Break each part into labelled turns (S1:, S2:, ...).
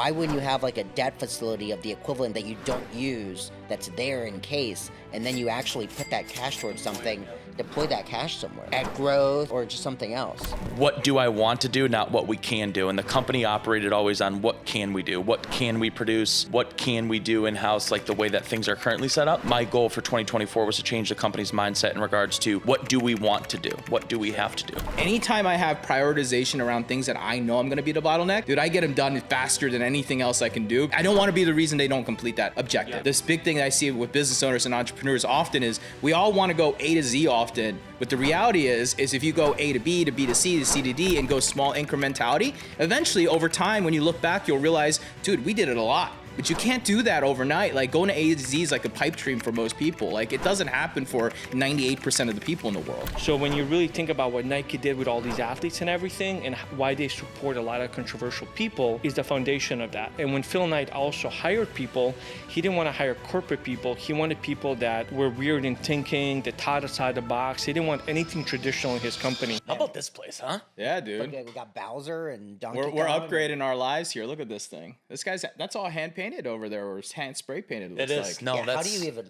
S1: Why wouldn't you have like a debt facility of the equivalent that you don't use that's there in case, and then you actually put that cash towards something, deploy that cash somewhere at growth or just something else?
S2: What do I want to do, not what we can do? And the company operated always on what can we do? What can we produce? What can we do in-house, like the way that things are currently set up? My goal for 2024 was to change the company's mindset in regards to what do we want to do? What do we have to do?
S3: Anytime I have prioritization around things that I know I'm gonna be the bottleneck, dude, I get them done faster than anything else I can do. I don't wanna be the reason they don't complete that objective. Yeah. This big thing that I see with business owners and entrepreneurs often is we all wanna go A to Z often, but the reality is if you go A to B to B to C to C to D and go small incrementality, eventually over time, when you look back, you'll realize, dude, we did it a lot. But you can't do that overnight. Like going to A to Z is like a pipe dream for most people. Like it doesn't happen for 98% of the people in the world.
S4: So when you really think about what Nike did with all these athletes and everything and why they support a lot of controversial people is the foundation of that. And when Phil Knight also hired people, he didn't want to hire corporate people. He wanted people that were weird in thinking, that thought outside the box. He didn't want anything traditional in his company.
S2: How about this place, huh?
S3: Yeah, dude.
S1: We got Bowser and Donkey
S3: We're
S1: Kong.
S3: upgrading our lives here. Look at this thing. This guy's, that's all hand painted over there, or hand spray painted.
S2: It is.
S3: Like.
S2: No,
S1: Yeah,
S2: that's...
S1: how do you even...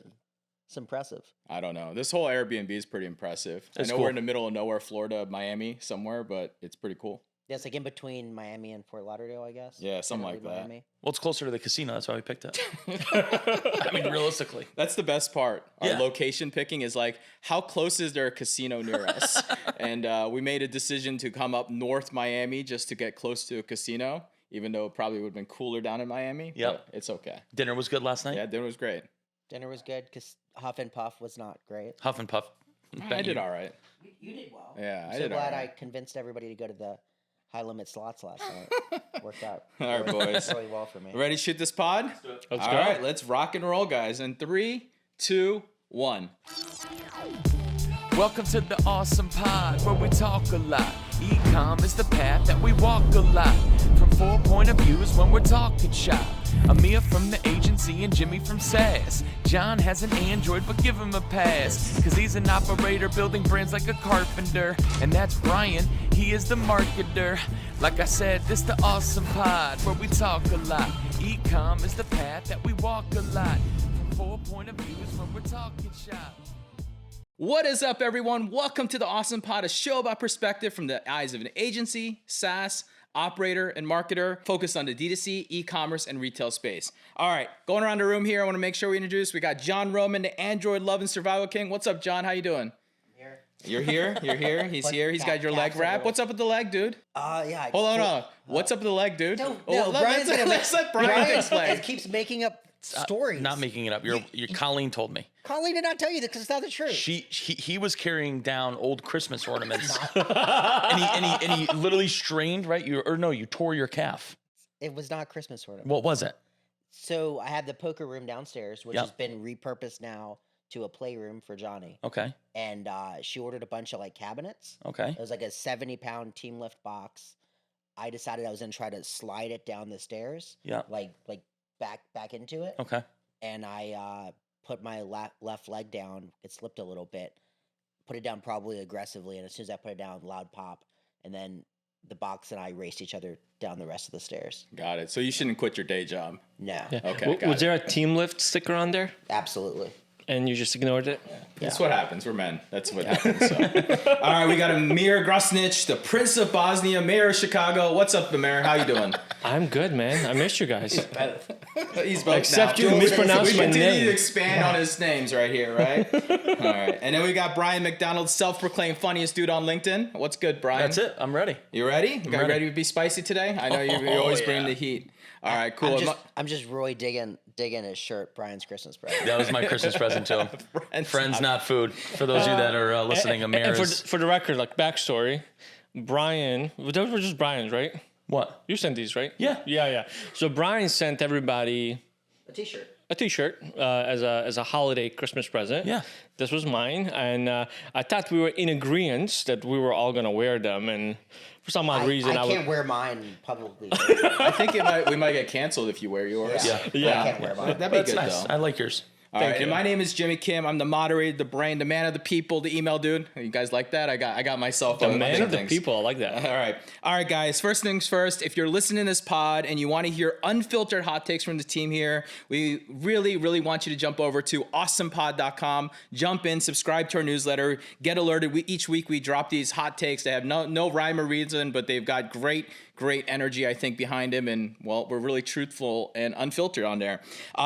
S1: It's impressive.
S3: I don't know. This whole Airbnb is pretty impressive.
S2: It's
S3: I know
S2: cool.
S3: we're in the middle of nowhere, Florida, Miami, somewhere, but it's pretty cool.
S1: Yeah, it's like in between Miami and Fort Lauderdale, I guess.
S3: Yeah, something like
S1: Generally
S3: that.
S1: Miami.
S2: Well, it's closer to the casino. That's why we picked it. I mean, realistically.
S3: That's the best part. Our
S2: Yeah.
S3: location picking is like, how close is there a casino near us? And we made a decision to come up North Miami just to get close to a casino, even though it probably would have been cooler down in Miami.
S2: Yep.
S3: But it's okay.
S2: Dinner was good last night?
S3: Yeah, dinner was great.
S1: Dinner was good because Huff and Puff was not great.
S2: Huff and Puff.
S3: I did all right.
S1: You did well.
S3: Yeah, I
S1: I'm so
S3: did all
S1: glad
S3: right.
S1: I convinced everybody to go to the high limit slots last night. Worked out.
S3: All right, boys.
S1: Really well for me.
S3: Ready to shoot this pod?
S4: Let's
S3: All
S4: go.
S3: right, let's rock and roll, guys. In 3, 2, 1.
S5: Welcome to the awesome pod where we talk a lot. E-com is the path that we walk a lot. From 4 point of views when we're talking shop. Amer from the agency and Jimmy from SAS. John has an Android, but give him a pass. Cause he's an operator building brands like a carpenter. And that's Brian, he is the marketer. Like I said, this the awesome pod where we talk a lot. E-com is the path that we walk a lot. From 4 point of views when we're talking shop.
S3: What is up, everyone? Welcome to the Awesome Pod, a show about perspective from the eyes of an agency, SaaS, operator, and marketer focused on the D2C, e-commerce, and retail space. All right, going around the room here, I want to make sure we introduce. We got John Roman, the Android Love and Survival King. What's up, John? How you doing?
S1: Here.
S3: You're here. You're here. He's
S1: Put
S3: here. He's got your leg
S1: caps
S3: wrap.
S1: everywhere.
S3: What's up with the leg, dude?
S1: Yeah.
S3: Hold on. What's up with the leg, dude?
S1: No,
S3: let's let Brian explain.
S1: It keeps making up stories.
S2: Not making it up. Your Colleen told me.
S1: Colleen did not tell you that because it's not the truth.
S2: He was carrying down old Christmas ornaments, and he literally strained, right? You tore your calf.
S1: It was not Christmas ornament.
S2: What was it?
S1: So I have the poker room downstairs, which
S2: Yep.
S1: has been repurposed now to a playroom for Johnny.
S2: Okay.
S1: And she ordered a bunch of like cabinets.
S2: Okay.
S1: It was like a 70-pound team lift box. I decided I was gonna try to slide it down the stairs.
S2: Yeah.
S1: Like back into it.
S2: Okay.
S1: And I put my left leg down. It slipped a little bit. Put it down probably aggressively, and as soon as I put it down, loud pop, and then the box and I raced each other down the rest of the stairs.
S3: Got it. So you shouldn't quit your day job.
S1: No,
S3: Okay, got
S4: Was
S3: it.
S4: there a team lift sticker on there
S1: absolutely.
S4: and you just ignored it?
S3: That's what happens. We're men. That's what happens. So. All right, we got Amer Grosnich, the Prince of Bosnia, Mayor of Chicago. What's up, Amer? How you doing?
S4: I'm good, man. I missed you guys.
S3: He's both
S4: Except
S3: now.
S4: you mispronounced
S3: We
S4: my
S3: continue
S4: name.
S3: to expand on his names right here, right? All right. And then we got Brian McDonald, self-proclaimed funniest dude on LinkedIn. What's good, Brian?
S2: That's it. I'm ready.
S3: You ready? You
S2: ready.
S3: to be spicy today? I know you always bring the heat. All right, cool.
S1: I'm just Roy digging his shirt. Brian's Christmas present.
S2: That was my Christmas present to him. Friends, not food. For those of you that are listening,
S4: And
S2: Amer
S4: for,
S2: is...
S4: for the record, like backstory, Brian, those were just Brian's, right?
S2: What?
S4: You sent these, right?
S2: Yeah.
S4: Yeah. So Brian sent everybody
S1: A T-shirt.
S4: a T-shirt as a holiday Christmas present.
S2: Yeah.
S4: This was mine, and I thought we were in agreement that we were all gonna wear them, and for some odd reason,
S1: I
S4: I
S1: can't wear mine publicly.
S3: I think we might get canceled if you wear yours.
S2: Yeah.
S1: I can't wear mine.
S3: That'd be
S2: That's
S3: good,
S2: nice.
S3: though.
S2: I like yours.
S3: All right, and my name is Jimmy Kim. I'm the moderator, the brain, the man of the people, the email dude. You guys like that? I got myself
S4: the
S3: on
S4: man of the
S3: things.
S4: people. I like that.
S3: All right, guys. First things first. If you're listening to this pod and you want to hear unfiltered hot takes from the team here, we really, really want you to jump over to awesomepod.com. Jump in, subscribe to our newsletter, get alerted. Each week we drop these hot takes. They have no rhyme or reason, but they've got great energy, I think, behind him. And, well, we're really truthful and unfiltered on there.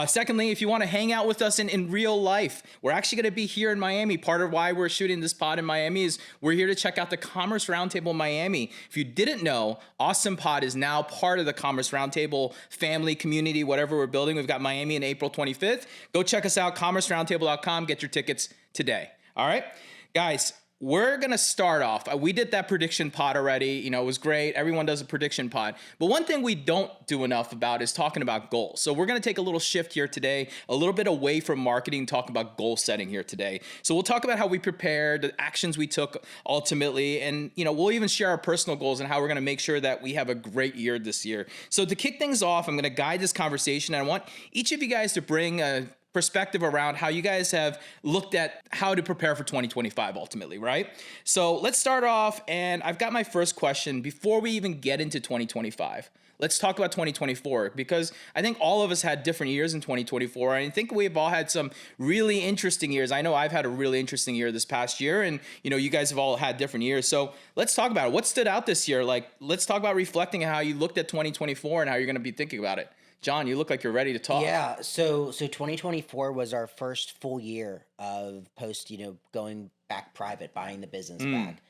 S3: Secondly, if you want to hang out with us in real life, we're actually going to be here in Miami. Part of why we're shooting this pod in Miami is we're here to check out the Commerce Roundtable in Miami. If you didn't know, Awesome Pod is now part of the Commerce Roundtable family, community, whatever we're building. We've got Miami on April 25th. Go check us out, commerceroundtable.com. Get your tickets today. All right, guys. We're going to start off. We did that prediction pod already. It was great. Everyone does a prediction pod. But one thing we don't do enough about is talking about goals. So we're going to take a little shift here today, a little bit away from marketing, talk about goal setting here today. So we'll talk about how we prepared, the actions we took ultimately, and we'll even share our personal goals and how we're going to make sure that we have a great year this year. So to kick things off, I'm going to guide this conversation, and I want each of you guys to bring a perspective around how you guys have looked at how to prepare for 2025 ultimately, right? So let's start off, and I've got my first question before we even get into 2025. Let's talk about 2024, because I think all of us had different years in 2024, and I think we've all had some really interesting years. I know I've had a really interesting year this past year, and you guys have all had different years. So let's talk about it. What stood out this year? Let's talk about reflecting on how you looked at 2024 and how you're going to be thinking about it. John, you look like you're ready to talk.
S1: Yeah, so 2024 was our first full year of post, going back private, buying the business back.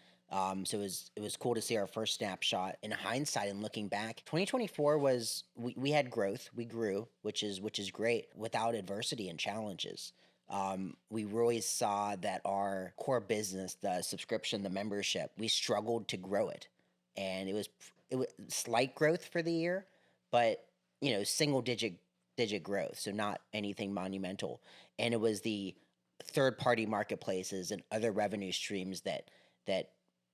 S1: So it was cool to see our first snapshot. In hindsight and looking back, 2024 was we had growth, we grew, which is great without adversity and challenges. We really saw that our core business, the subscription, the membership, we struggled to grow it, and it was slight growth for the year, but single digit growth, so not anything monumental. And it was the third party marketplaces and other revenue streams that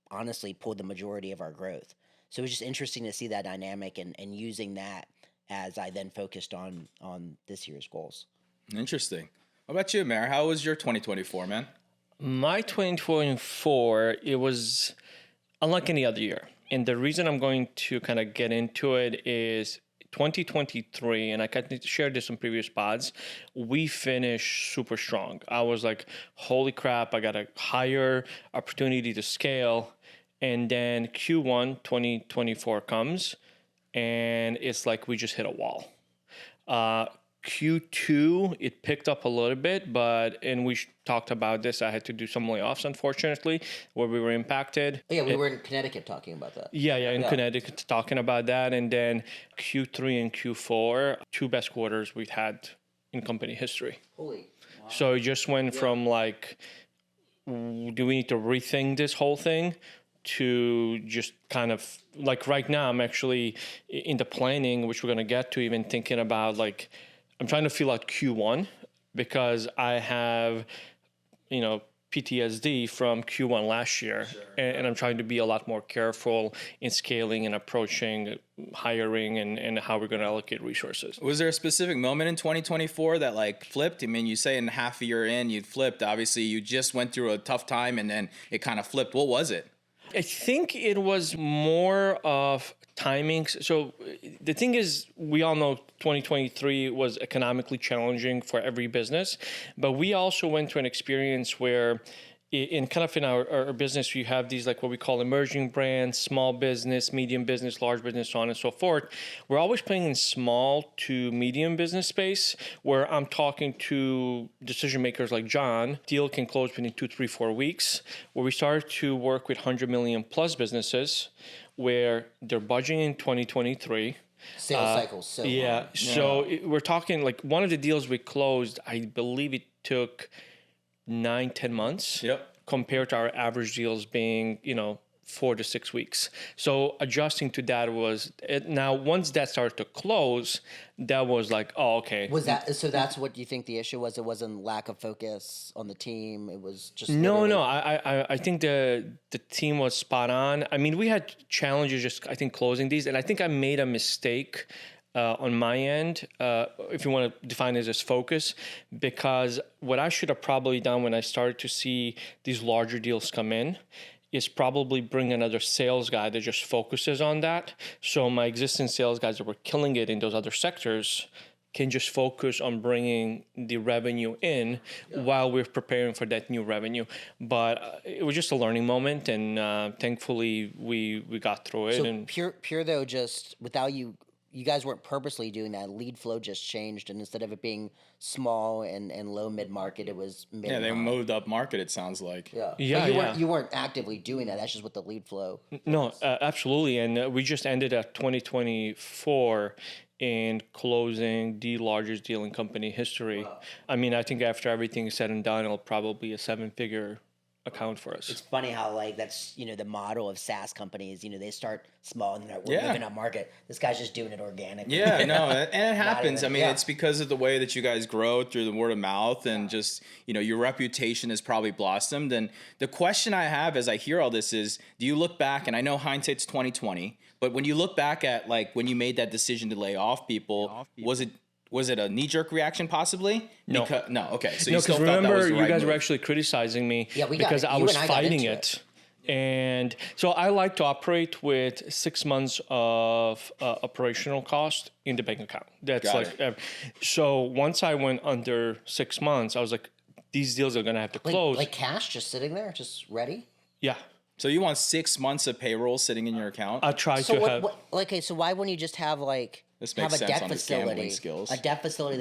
S1: honestly pulled the majority of our growth. So it was just interesting to see that dynamic and using that as I then focused on this year's goals.
S3: Interesting. What about you, Amer? How was your 2024, man?
S4: My 2024, it was unlike any other year. And the reason I'm going to kind of get into it is 2023, and I kind of shared this in previous pods, we finished super strong. I was like, holy crap, I got a higher opportunity to scale. And then Q1 2024 comes, and it's like we just hit a wall. Q2, it picked up a little bit, and we talked about this. I had to do some layoffs, unfortunately, where we were impacted.
S1: Yeah, we were in Connecticut talking about that.
S4: Yeah, in Connecticut talking about that. And then Q3 and Q4, two best quarters we've had in company history.
S1: Holy. Wow.
S4: So it just went from like, do we need to rethink this whole thing, to just kind of like right now I'm actually in the planning, which we're going to get to, even thinking about like, I'm trying to feel out Q1 because I have, PTSD from Q1 last year. Sure. And I'm trying to be a lot more careful in scaling and approaching hiring and how we're going to allocate resources.
S3: Was there a specific moment in 2024 that flipped? I mean, you say in half a year in, you flipped. Obviously, you just went through a tough time and then it kind of flipped. What was it?
S4: I think it was more of timings. So the thing is, we all know 2023 was economically challenging for every business, but we also went through an experience where in our business, you have these like what we call emerging brands, small business, medium business, large business, so on and so forth. We're always playing in small to medium business space where I'm talking to decision makers like John. Deal can close within 2, 3, 4 weeks, where we started to work with 100 million plus businesses where they're budgeting in 2023.
S1: Sales cycles. So
S4: yeah. So we're talking like one of the deals we closed, I believe it took 9-10 months.
S3: Yep.
S4: Compared to our average deals being 4 to 6 weeks. So adjusting to that was it. Now once that started to close, that was like, oh, okay.
S1: Was that so? That's what you think the issue was? It wasn't lack of focus on the team. It was just
S4: no. I think the team was spot on. I mean, we had challenges just I think closing these, and I think I made a mistake on my end, if you want to define it as focus, because what I should have probably done when I started to see these larger deals come in is probably bring another sales guy that just focuses on that. So my existing sales guys that were killing it in those other sectors can just focus on bringing the revenue in while we're preparing for that new revenue. But it was just a learning moment, and thankfully we got through it.
S1: So
S4: And
S1: pure though, just without you guys weren't purposely doing that. Lead flow just changed, and instead of it being small and low mid market, it was mid.
S3: Yeah,
S1: and
S3: they
S1: high.
S3: moved up market, it sounds like.
S1: Yeah,
S4: Yeah,
S1: but you weren't actively doing that. That's just what the lead flow.
S4: No, absolutely. And we just ended at 2024 in closing the largest deal in company history. Wow. I mean, I think after everything is said and done, it'll probably be a 7-figure account for us.
S1: It's funny how like that's the model of SaaS companies. They start small and we're moving up market. This guy's just doing it organically.
S3: Yeah, no, and it happens.
S1: even-
S3: I mean, it's because of the way that you guys grow through the word of mouth, and just your reputation has probably blossomed. And the question I have as I hear all this is, do you look back? And I know hindsight's 20/20, but when you look back at like when you made that decision to lay off people, was it a knee-jerk reaction possibly?
S4: No.
S3: No. Okay. So
S4: No,
S3: you still
S4: because
S3: felt that was
S4: remember,
S3: the
S4: you
S3: right
S4: guys
S3: move.
S4: were actually criticizing me because I
S1: you
S4: was
S1: and I got
S4: fighting
S1: into
S4: it. And so I like to operate with 6 months of operational cost in the bank account. That's so once I went under 6 months, I was like, these deals are going to have to close.
S1: Like cash just sitting there, just ready.
S4: Yeah.
S3: So you want 6 months of payroll sitting in your account?
S4: I try
S1: So
S4: to have.
S1: so why wouldn't you just have like
S3: This
S1: have
S3: makes
S1: a
S3: sense
S1: debt
S3: on his gambling
S1: facility,
S3: skills.
S1: a debt facility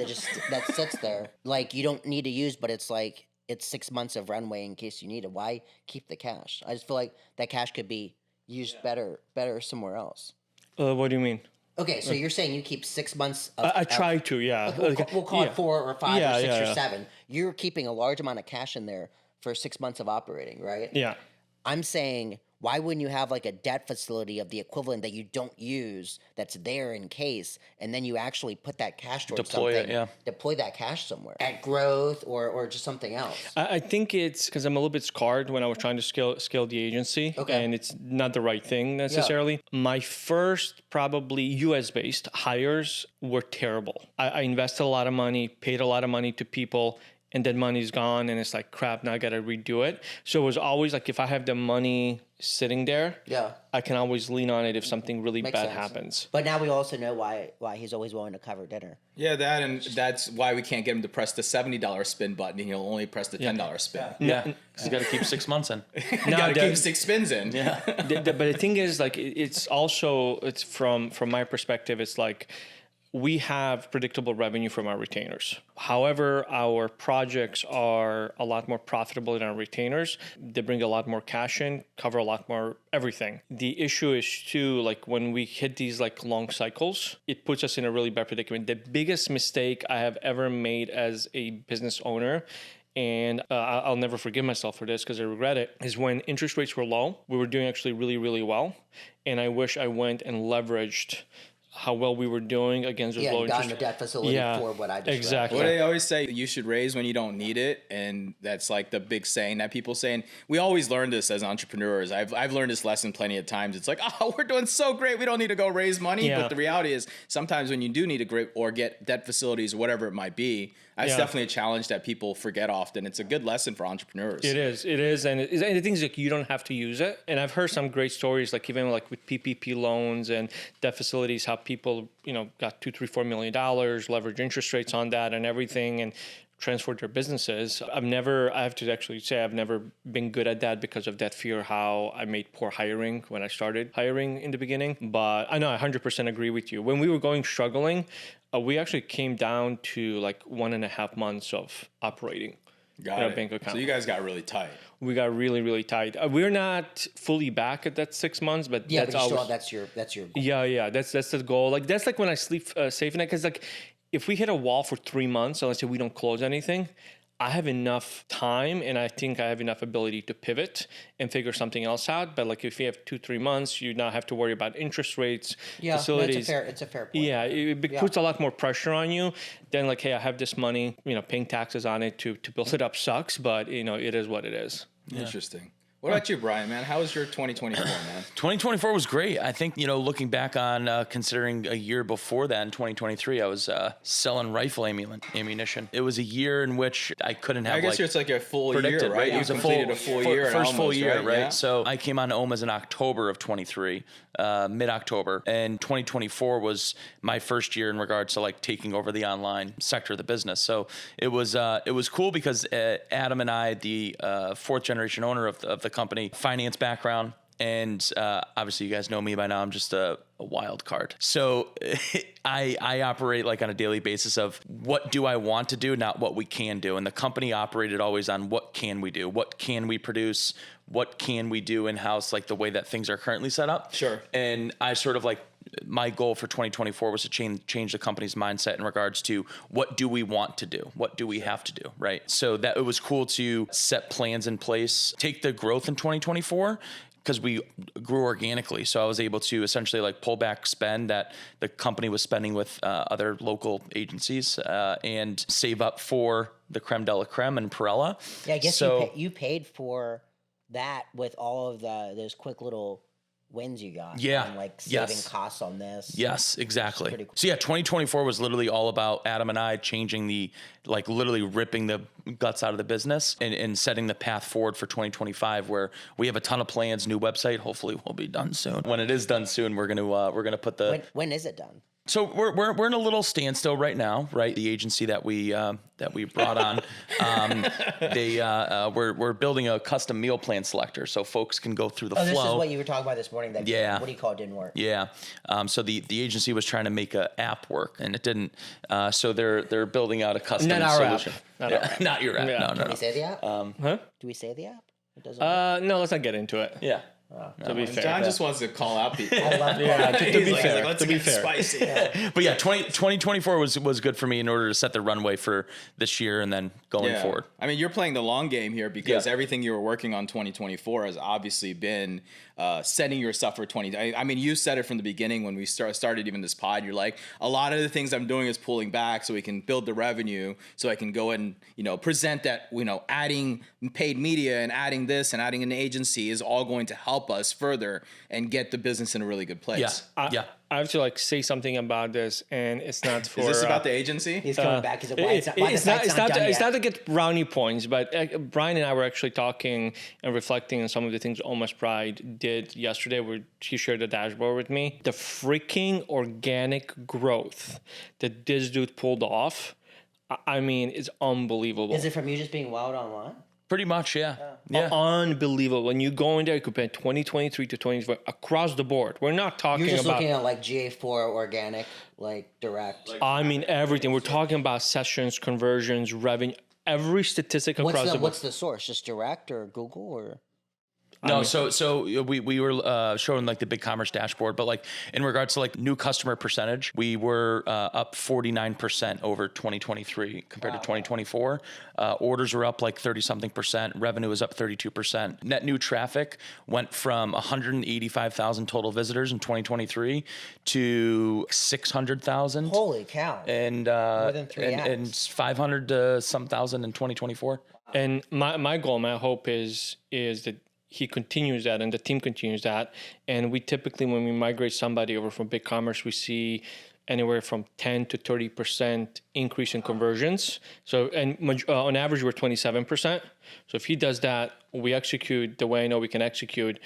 S1: that sits there, like you don't need to use, but it's like it's 6 months of runway in case you need it. Why keep the cash? I just feel like that cash could be used better somewhere else.
S4: What do you mean?
S1: Okay, so you're saying you keep 6 months of
S4: I try to, yeah.
S1: we'll call it 4 or 5 or 6 or
S4: yeah.
S1: 7. You're keeping a large amount of cash in there for 6 months of operating, right?
S4: Yeah.
S1: I'm saying, why wouldn't you have like a debt facility of the equivalent that you don't use that's there in case, and then you actually put that cash towards
S2: Deploy it,
S1: something,
S2: yeah.
S1: deploy that cash somewhere at growth or just something else.
S4: I think it's because I'm a little bit scarred when I was trying to scale the agency, and it's not the right thing necessarily. My first probably US-based hires were terrible. I invested a lot of money, paid a lot of money to people, and then money's gone, and it's like, crap, now I gotta redo it. So it was always like, if I have the money sitting there, I can always lean on it if something really
S1: Makes
S4: bad
S1: sense.
S4: happens.
S1: But now we also know why he's always willing to cover dinner.
S3: Yeah, that's why we can't get him to press the $70 spin button, and he'll only press the $10 spin.
S2: Yeah. He's got to keep 6 months in.
S3: You gotta keep 6 spins in.
S2: Yeah.
S4: But the thing is, like, it's from my perspective, it's like, we have predictable revenue from our retainers. However, our projects are a lot more profitable than our retainers. They bring a lot more cash in, cover a lot more everything. The issue is too, like when we hit these like long cycles, it puts us in a really bad predicament. The biggest mistake I have ever made as a business owner, and I'll never forgive myself for this because I regret it, is when interest rates were low, we were doing actually really, really well. And I wish I went and leveraged how well we were doing against those low
S1: gotten
S4: interest.
S1: the debt facility for what I described.
S4: Exactly.
S3: What they always say, you should raise when you don't need it, and that's like the big saying that people say. And we always learn this as entrepreneurs. I've learned this lesson plenty of times. It's like, oh, we're doing so great, we don't need to go raise money.
S4: Yeah.
S3: But the reality is, sometimes when you do need to get debt facilities or whatever it might be, that's definitely a challenge that people forget often. It's a good lesson for entrepreneurs.
S4: It is, and the thing is, like, you don't have to use it. And I've heard some great stories, like even like with PPP loans and debt facilities, how people got $2, $3, $4 million, leverage interest rates on that and everything, and transferred their businesses. I have to actually say, I've never been good at that because of that fear, how I made poor hiring when I started hiring in the beginning. But I know I 100% agree with you. When we were struggling, we actually came down to like 1.5 months of operating.
S3: Got it.
S4: Bank account.
S3: So you guys got really tight.
S4: We got really, really tight. We're not fully back at that 6 months, but that's
S1: but
S4: always,
S1: that's your goal.
S4: Yeah. That's the goal. Like that's like when I sleep safe at night, because like if we hit a wall for 3 months, so let's say we don't close anything, I have enough time, and I think I have enough ability to pivot and figure something else out. But like if you have 2-3 months, you now have to worry about interest rates, facilities.
S1: It's a fair point.
S4: Yeah, it puts a lot more pressure on you than like, hey, I have this money, paying taxes on it to build it up sucks, but it is what it is.
S3: Interesting. What about you, Brian, man? How was your 2024, man?
S2: 2024 was great. I think, looking back on considering a year before that in 2023, I was selling rifle ammunition. It was a year in which I couldn't have.
S3: I guess it's like a full
S2: predicted,
S3: year, right?
S2: It
S3: You
S2: was
S3: completed a full year,
S2: first full
S3: almost,
S2: year, right?
S3: Yeah.
S2: So I came on to OMAS in October of 23, mid-October, and 2024 was my first year in regards to like taking over the online sector of the business. So it was cool because Adam and I, the fourth generation owner of the company, finance background, and obviously you guys know me by now. I'm just a wild card. So I operate like on a daily basis of what do I want to do, not what we can do. And the company operated always on what can we do, what can we produce, what can we do in-house, like the way that things are currently set up.
S3: Sure.
S2: And I sort of like, my goal for 2024 was to change the company's mindset in regards to what do we want to do? What do we have to do, right? So that it was cool to set plans in place, take the growth in 2024, because we grew organically. So I was able to essentially like pull back spend that the company was spending with other local agencies and save up for the creme de la creme and Perella.
S1: Yeah, I guess you paid for that with all of those quick little wins you got.
S2: Yeah.
S1: And like saving costs on this.
S2: Yes, exactly.
S1: Pretty cool.
S2: So yeah, 2024 was literally all about Adam and I changing literally ripping the guts out of the business and setting the path forward for 2025, where we have a ton of plans, new website. Hopefully we'll be done soon. When it is done soon, we're going to put the,
S1: when is it done?
S2: So we're in a little standstill right now, right? The agency that we brought on, we're building a custom meal plan selector, so folks can go through the flow.
S1: This is what you were talking about this morning. What do you call it? Didn't work.
S2: Yeah. So the agency was trying to make an app work, and it didn't. So they're building out a custom solution. Not your app. Yeah. No.
S1: Do we say the app?
S2: Huh?
S1: Do we say the app? It doesn't.
S4: No, let's not get into it.
S2: Yeah.
S4: To be fair,
S3: John just wants to call out people.
S1: I love
S4: to be fair,
S3: let's get spicy.
S2: Yeah. But yeah, 2024 was good for me in order to set the runway for this year and then going forward.
S3: I mean, you're playing the long game here because everything you were working on 2024 has obviously been setting yourself for 20. I mean, you said it from the beginning when we started even this pod. You're like, a lot of the things I'm doing is pulling back so we can build the revenue, so I can go and present that adding paid media and adding this and adding an agency is all going to help us further and get the business in a really good place.
S2: Yeah.
S4: I have to say something about this, and it's not for.
S3: Is this about the agency?
S1: He's coming back.
S4: It's not to get brownie points, but Brian and I were actually talking and reflecting on some of the things Almost Pride did yesterday, where he shared the dashboard with me. The freaking organic growth that this dude pulled off, I mean, it's unbelievable.
S1: Is it from you just being wild online?
S2: Pretty much, yeah.
S4: Unbelievable. When you go in there, you compare 2023 to 2024 across the board. We're not talking about...
S1: You're just looking at like GA4 organic, like direct.
S4: I mean, everything. We're talking about sessions, conversions, revenue, every statistic across the board.
S1: What's the source? Just direct or Google or...
S2: No, so we were showing like the BigCommerce dashboard, but like in regards to like new customer percentage, we were up 49% over 2023 compared to 2024. Orders were up like 30-something%. Revenue was up 32%. Net new traffic went from 185,000 total visitors in 2023 to 600,000.
S1: Holy cow!
S2: And
S1: more than 3x.
S2: And 500 to some thousand in 2024.
S4: And my goal, my hope is that he continues that and the team continues that. And we typically, when we migrate somebody over from BigCommerce, we see anywhere from 10 to 30% increase in conversions. So, and on average, we're 27%. So if he does that, we execute the way I know we can execute.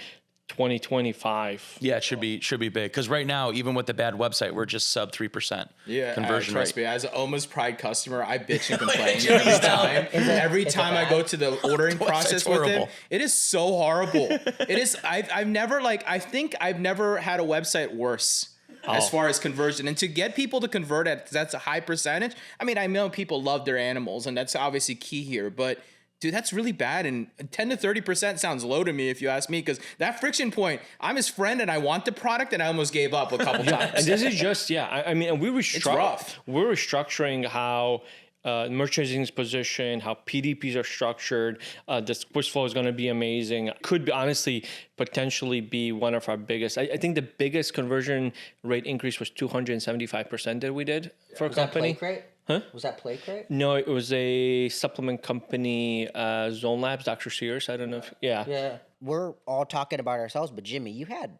S4: 2025.
S2: Yeah, it should be big, because right now, even with the bad website, we're just sub 3% conversion
S3: trust
S2: rate.
S3: me, as an Almost Pride customer, I bitch and complain every time I go to the ordering process with him. It is so horrible. It is. I've never I think I've never had a website worse. As far as conversion, and to get people to convert at that's a high percentage. I mean, I know people love their animals, and that's obviously key here, but dude, that's really bad. And 10 to 30% sounds low to me, if you ask me, because that friction point, I'm his friend and I want the product, and I almost gave up a couple times.
S4: And this is just, I mean,
S3: it's rough.
S4: We're restructuring how merchandising is positioned, how PDPs are structured. This push flow is going to be amazing. Could be, honestly, potentially be one of our biggest. I think the biggest conversion rate increase was 275% that we did for a company.
S1: That Play Crate?
S4: Huh?
S1: Was that Play Crate?
S4: No, it was a supplement company, Zone Labs, Dr. Sears. I don't know if,
S1: Yeah. we're all talking about ourselves, but Jimmy, you had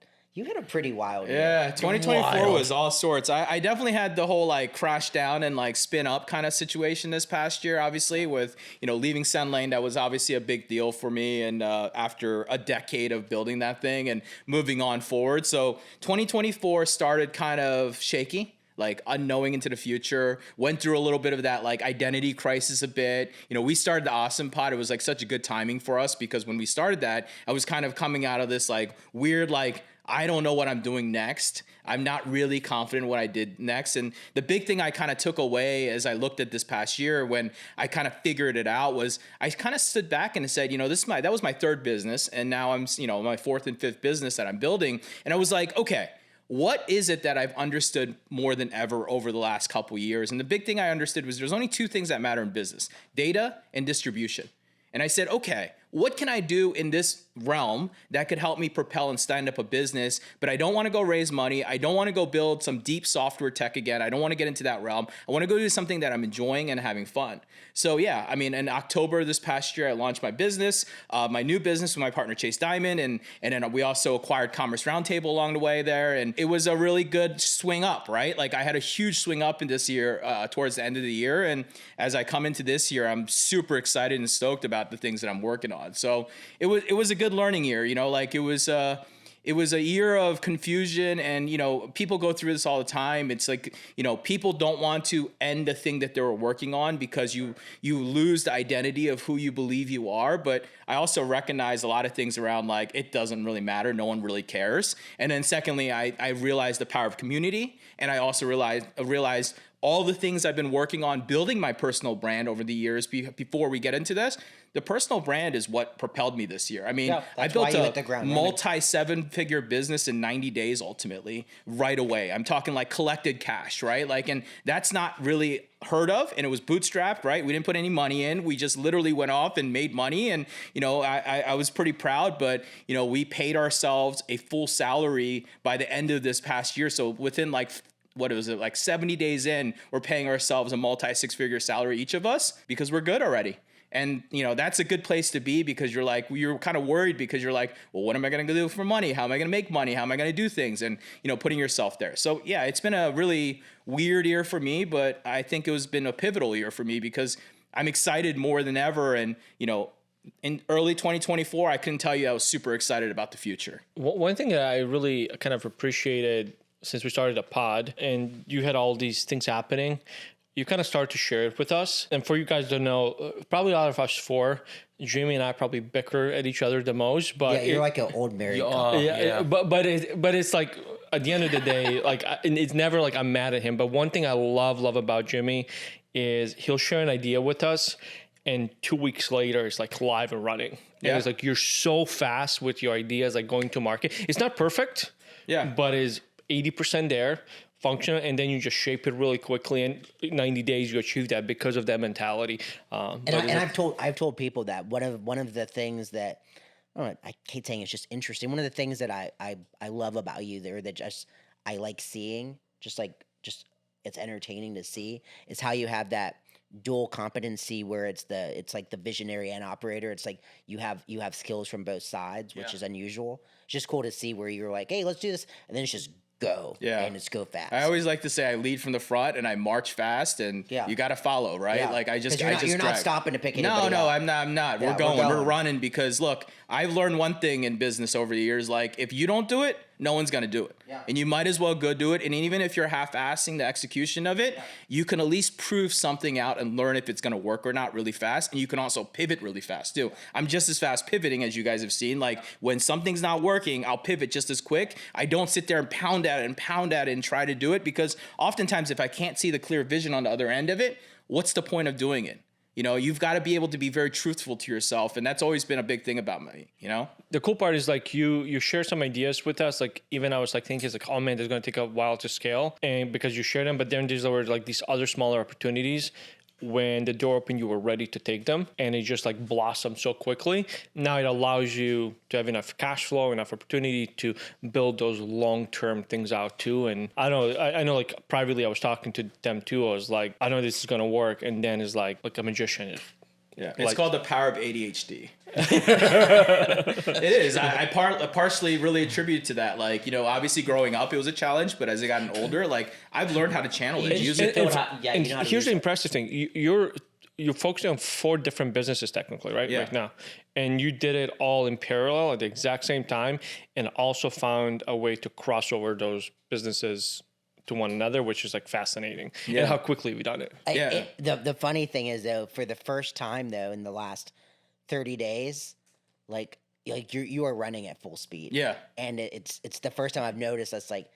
S1: a pretty wild year.
S3: Yeah, 2024 was all sorts. I definitely had the whole like crash down and like spin up kind of situation this past year, obviously, with, leaving Sun Lane. That was obviously a big deal for me. And after a decade of building that thing and moving on forward. So 2024 started kind of shaky, like unknowing into the future, went through a little bit of that like identity crisis a bit. We started the Awesome Pod. It was like such a good timing for us because when we started that, I was kind of coming out of this like weird, like, I don't know what I'm doing next. I'm not really confident in what I did next. And the big thing I kind of took away as I looked at this past year when I kind of figured it out was I kind of stood back and said, that was my third business. And now I'm, my fourth and fifth business that I'm building. And I was like, okay, what is it that I've understood more than ever over the last couple years? And the big thing I understood was there's only two things that matter in business: data and distribution. And I said, okay, what can I do in this realm that could help me propel and stand up a business? But I don't want to go raise money. I don't want to go build some deep software tech again. I don't want to get into that realm. I want to go do something that I'm enjoying and having fun. So yeah, in October this past year, I launched my business, my new business with my partner Chase Diamond, and then we also acquired Commerce Roundtable along the way there, and it was a really good swing up, right? Like I had a huge swing up in this year towards the end of the year, and as I come into this year, I'm super excited and stoked about the things that I'm working on. So it was a good learning year, it was a year of confusion, and people go through this all the time. It's like people don't want to end the thing that they were working on because you lose the identity of who you believe you are. But I also recognize a lot of things around like it doesn't really matter, no one really cares. And then secondly, I realized the power of community, and I also realized all the things I've been working on building my personal brand over the years. Before we get into this, the personal brand is what propelled me this year. I built a multi-7-figure business in 90 days, ultimately, right away. I'm talking like collected cash, right? Like, and that's not really heard of, and it was bootstrapped, right? We didn't put any money in. We just literally went off and made money, and I was pretty proud, but we paid ourselves a full salary by the end of this past year. So within like 70 days in, we're paying ourselves a multi-6-figure salary each of us because we're good already. And, that's a good place to be because you're kind of worried because you're like, well, what am I going to do for money? How am I going to make money? How am I going to do things? And, putting yourself there. So yeah, it's been a really weird year for me, but I think it been a pivotal year for me because I'm excited more than ever. And, in early 2024, I couldn't tell you I was super excited about the future.
S4: One thing that I really kind of appreciated since we started a pod and you had all these things happening, you kind of started to share it with us. And for you guys to know, probably out of us four, Jimmy and I probably bicker at each other the most. But
S1: yeah, you're like an old married couple.
S4: But it's like at the end of the day, like it's never like I'm mad at him. But one thing I love about Jimmy is he'll share an idea with us, and 2 weeks later it's like live and running. Yeah. And it's like you're so fast with your ideas, like going to market. It's not perfect, but is 80% there. Function, and then you just shape it really quickly. And 90 days you achieve that because of that mentality.
S1: I've told people that one of the things that I hate saying it's just interesting. One of the things that I love about you there that just I like seeing, just it's entertaining to see, is how you have that dual competency where it's like the visionary and operator. It's like you have skills from both sides, which is unusual. It's just cool to see where you're like, hey, let's do this, and then it's just go. Yeah. And it's go fast.
S3: I always like to say I lead from the front and I march fast, and you got to follow, right? Yeah. Like
S1: you're not stopping to pick anybody
S3: No,
S1: up.
S3: I'm not. Yeah, we're going. We're running because look, I've learned one thing in business over the years. Like if you don't do it, no one's going to do it. Yeah. And you might as well go do it. And even if you're half-assing the execution of it, you can at least prove something out and learn if it's going to work or not really fast. And you can also pivot really fast too. I'm just as fast pivoting as you guys have seen. Like when something's not working, I'll pivot just as quick. I don't sit there and pound at it and try to do it, because oftentimes if I can't see the clear vision on the other end of it, what's the point of doing it? You've got to be able to be very truthful to yourself. And that's always been a big thing about me, The
S4: cool part is like you share some ideas with us. Like even I was like thinking it's like, oh man, it's going to take a while to scale, and because you share them, but then there were like these other smaller opportunities. When the door opened, you were ready to take them, and it just like blossomed so quickly. Now it allows you to have enough cash flow, enough opportunity to build those long-term things out too. And I know like privately I was talking to them too. I was like, I know this is going to work. And then it's like a magician.
S3: Yeah, it's called the power of ADHD. It is. I partially really attribute to that. Like, you know, obviously growing up, it was a challenge, but as I gotten older, like I've learned how to channel it. Use it.
S4: And here's the impressive thing: you're focusing on 4 different businesses technically, right?
S3: Yeah.
S4: Right now, and you did it all in parallel at the exact same time, and also found a way to cross over those businesses to one another, which is like fascinating.
S3: Yeah.
S4: And how quickly we done it.
S1: The funny thing is though, for the first time though, in the last 30 days, like you are running at full speed.
S3: Yeah.
S1: And it's the first time I've noticed that's like,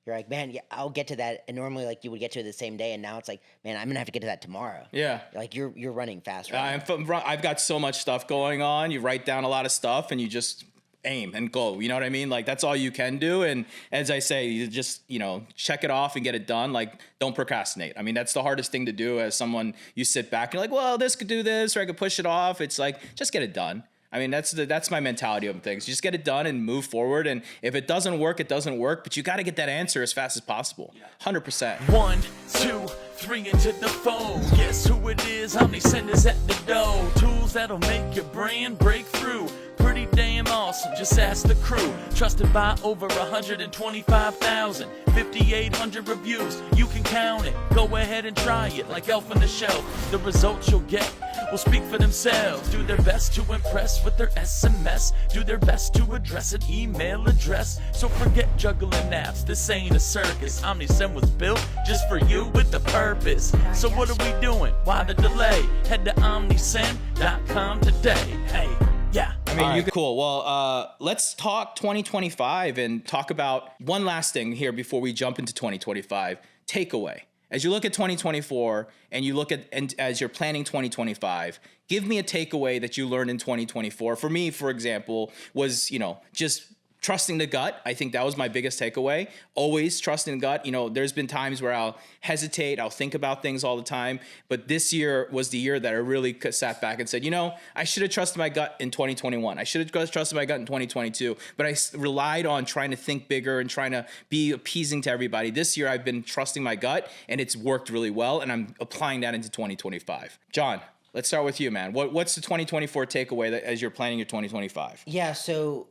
S1: you're like, man, yeah, I'll get to that. And normally like you would get to it the same day. And now it's like, man, I'm gonna have to get to that tomorrow.
S3: Yeah.
S1: Like you're running fast.
S3: I've got so much stuff going on. You write down a lot of stuff and you just aim and go, you know what I mean? Like that's all you can do. And as I say, you just, you know, check it off and get it done. Like don't procrastinate. I mean, that's the hardest thing to do as someone. You sit back and you're like, well, this could do this, or I could push it off. It's like, just get it done. I mean, that's my mentality of things. You just get it done and move forward. And if it doesn't work, it doesn't work, but you got to get that answer as fast as possible. 100%.
S5: 1, 2, 3 into the phone. Guess who it is? Omnisenders at the door. Tools that'll make your brand break through. Pretty damn awesome, just ask the crew. Trusted by over 125,000, 5,800 reviews, you can count it. Go ahead and try it, like Elf on the Shelf. The results you'll get will speak for themselves. Do their best to impress with their SMS. Do their best to address an email address. So forget juggling apps, this ain't a circus. Omnisend was built just for you with a purpose. So what are we doing? Why the delay? Head to omnisend.com today. Hey. Yeah.
S3: I mean, cool. Well, let's talk 2025 and talk about one last thing here before we jump into 2025. Takeaway. As you look at 2024 and you look at, and as you're planning 2025, give me a takeaway that you learned in 2024. For me, for example, was, you know, just trusting the gut. I think that was my biggest takeaway. Always trusting the gut. You know, there's been times where I'll hesitate, I'll think about things all the time. But this year was the year that I really sat back and said, you know, I should have trusted my gut in 2021. I should have trusted my gut in 2022. But I relied on trying to think bigger and trying to be appeasing to everybody. This year I've been trusting my gut and it's worked really well. And I'm applying that into 2025. John, let's start with you, man. What's the 2024 takeaway that, as you're planning your 2025?
S1: Yeah, so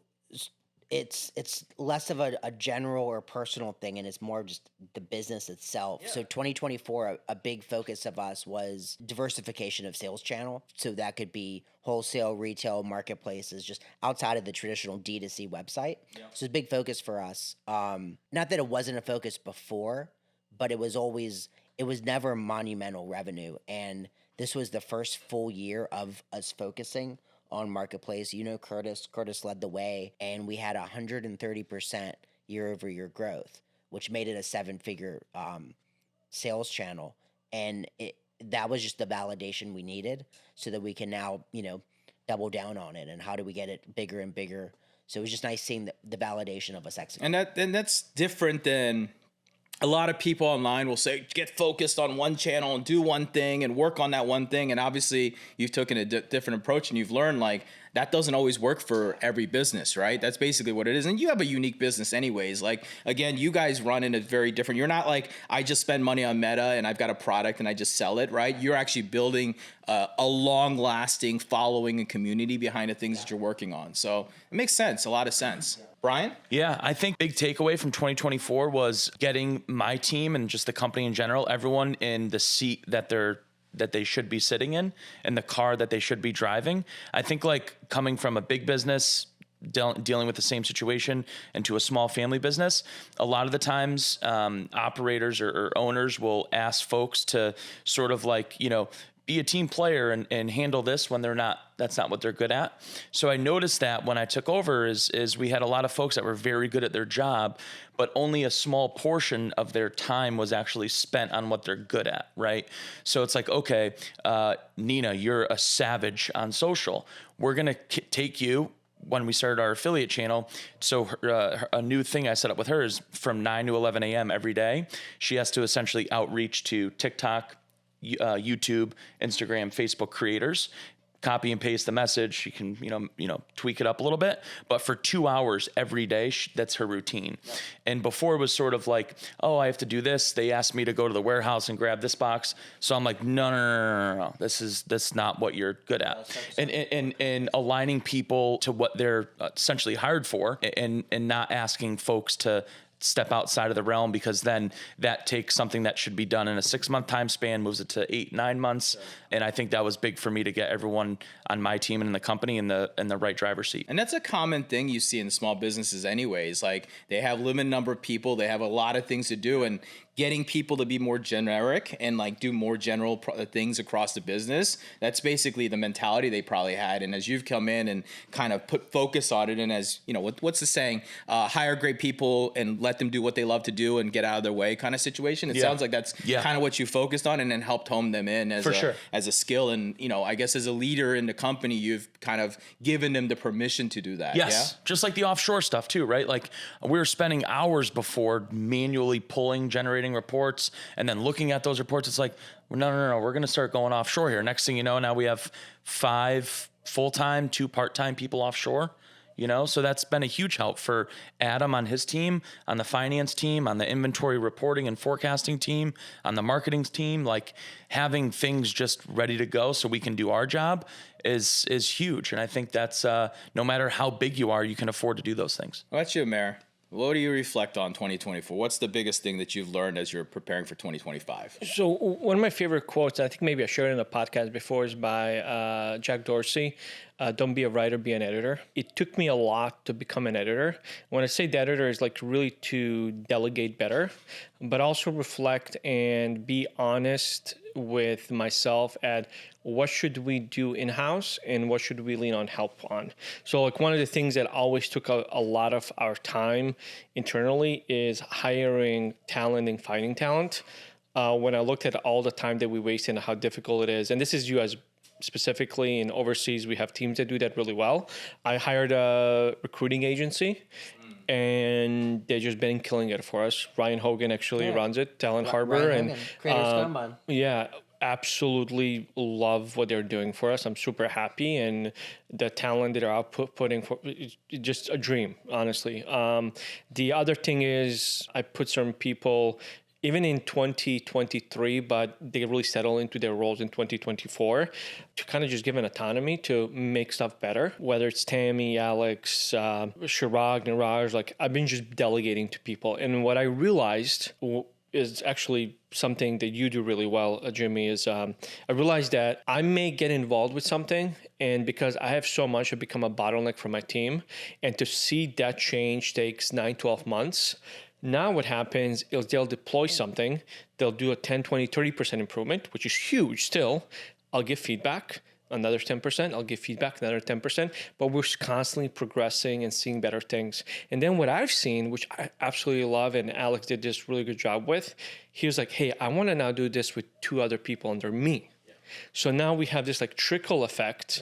S1: it's less of a general or personal thing, and it's more just the business itself. Yeah. So 2024, a big focus of us was diversification of sales channel. So that could be wholesale, retail, marketplaces, just outside of the traditional D2C website. Yeah. So it's a big focus for us. Not that it wasn't a focus before, but it was never monumental revenue. And this was the first full year of us focusing on marketplace. You know, Curtis led the way, and we had 130% year-over-year growth, which made it a 7-figure sales channel. And that was just the validation we needed so that we can now, you know, double down on it. And how do we get it bigger and bigger? So it was just nice seeing the validation of us execute.
S3: And that's different than a lot of people online will say, get focused on one channel and do one thing and work on that one thing. And obviously you've taken a different approach and you've learned like that doesn't always work for every business, right? That's basically what it is. And you have a unique business anyways. Like, again, you guys run in a very different, you're not like, I just spend money on Meta and I've got a product and I just sell it, right? You're actually building a long lasting following and community behind the things that you're working on. So it makes sense, a lot of sense. Brian?
S2: Yeah, I think big takeaway from 2024 was getting my team and just the company in general, everyone in the seat that they should be sitting in and the car that they should be driving. I think like coming from a big business, dealing with the same situation into a small family business, a lot of the times operators or owners will ask folks to sort of like, you know, be a team player and handle this when that's not what they're good at. So I noticed that when I took over is we had a lot of folks that were very good at their job, but only a small portion of their time was actually spent on what they're good at, right? So it's like, okay, Nina, you're a savage on social. We're going to take you. When we started our affiliate channel, so a new thing I set up with her is from 9 to 11 a.m. every day, she has to essentially outreach to TikTok, YouTube, Instagram, Facebook creators copy and paste the message. She can, tweak it up a little bit, but for 2 hours every day, that's her routine. Yep. And before it was sort of like, oh, I have to do this. They asked me to go to the warehouse and grab this box. So I'm like, no. That's not what you're good at. And aligning people to what they're essentially hired for, and not asking folks to step outside of the realm, because then that takes something that should be done in a 6-month time span, moves it to 8-9 months. Sure. And I think that was big for me to get everyone on my team and in the company in the right driver's seat.
S3: And that's a common thing you see in small businesses anyways. Like, they have limited number of people, they have a lot of things to do, and getting people to be more generic and like do more general things across the business, that's basically the mentality they probably had. And as you've come in and kind of put focus on it, and as you know, what's the saying, hire great people and let them do what they love to do and get out of their way kind of situation. It sounds like that's kind of what you focused on, and then helped home them in as a skill. And I guess as a leader in the company, you've kind of given them the permission to do that.
S2: Yes. Yeah? Just like the offshore stuff too, right? Like, we were spending hours before manually generating reports, and then looking at those reports. It's like, no, we're going to start going offshore here. Next thing you know, now we have 5 full-time, 2 part-time people offshore. So that's been a huge help for Adam on his team, on the finance team, on the inventory reporting and forecasting team, on the marketing team. Like, having things just ready to go so we can do our job is huge. And I think that's no matter how big you are, you can afford to do those things.
S3: What about you, Amer? What do you reflect on 2024? What's the biggest thing that you've learned as you're preparing for 2025?
S4: So one of my favorite quotes, I think maybe I shared it in a podcast before, is by Jack Dorsey. Don't be a writer, be an editor. It took me a lot to become an editor. When I say the editor, is like really to delegate better, but also reflect and be honest with myself at what should we do in-house and what should we lean on help on. So like, one of the things that always took a lot of our time internally is hiring talent and finding talent. When I looked at all the time that we waste and how difficult it is, and this is US specifically, in overseas, we have teams that do that really well. I hired a recruiting agency, and they've just been killing it for us. Ryan Hogan actually runs it, Talent Harbor, and absolutely love what they're doing for us. I'm super happy, and the talent that are putting for just a dream, honestly. The other thing is, I put certain people even in 2023, but they really settle into their roles in 2024 to kind of just give an autonomy to make stuff better. Whether it's Tammy, Alex, Shirag, Niraj, like, I've been just delegating to people. And what I realized is actually something that you do really well, Jimmy, is I realized that I may get involved with something, and because I have so much, I've become a bottleneck for my team. And to see that change takes 9-12 months. Now what happens is they'll deploy something, they'll do a 10, 20, 30% improvement, which is huge still. I'll give feedback, another 10%, I'll give feedback, another 10%, but we're constantly progressing and seeing better things. And then what I've seen, which I absolutely love, and Alex did this really good job with, he was like, hey, I want to now do this with 2 other people under me. Yeah. So now we have this like trickle effect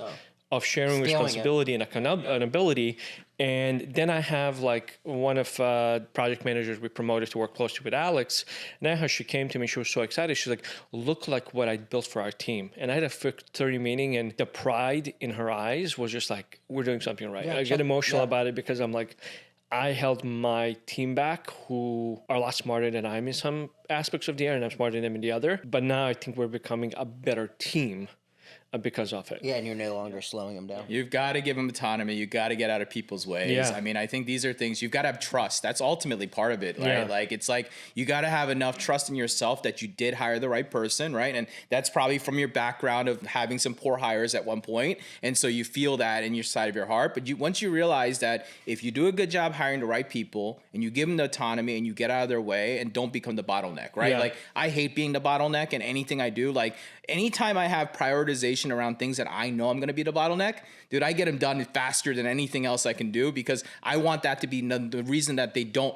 S4: of sharing responsibility and accountability. And then I have like one of project managers we promoted to work closely with Alex. Now she came to me, she was so excited. She's like, look like what I built for our team. And I had a 30 meeting, and the pride in her eyes was just like, we're doing something right. I get emotional about it, because I'm like, I held my team back, who are a lot smarter than I am in some aspects of the area, and I'm smarter than them in the other. But now I think we're becoming a better team because of it.
S1: Yeah, and you're no longer slowing them down.
S3: You've got to give them autonomy. You've got to get out of people's ways.
S4: Yeah.
S3: I mean, I think these are things, you've got to have trust. That's ultimately part of it, right? Yeah. Like, it's like, you got to have enough trust in yourself that you did hire the right person, right? And that's probably from your background of having some poor hires at one point. And so you feel that in your side of your heart. But once you realize that if you do a good job hiring the right people, and you give them the autonomy, and you get out of their way and don't become the bottleneck, right? Yeah. Like, I hate being the bottleneck in anything I do. Like, anytime I have prioritization around things that I know I'm going to be the bottleneck, dude, I get them done faster than anything else I can do, because I want that to be the reason that they don't,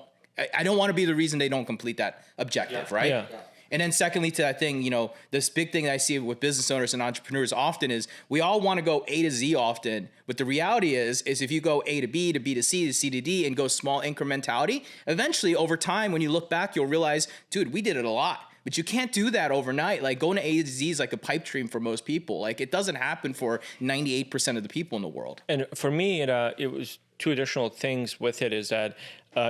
S3: I don't want to be the reason they don't complete that objective, right? Yeah. And then secondly to that thing, this big thing that I see with business owners and entrepreneurs often is we all want to go A to Z often, but the reality is if you go A to B to C to C to D and go small incrementality, eventually over time, when you look back, you'll realize, dude, we did it a lot. But you can't do that overnight. Like going to A to Z is like a pipe dream for most people. Like it doesn't happen for 98% of the people in the world.
S4: And for me, it was two additional things with it is that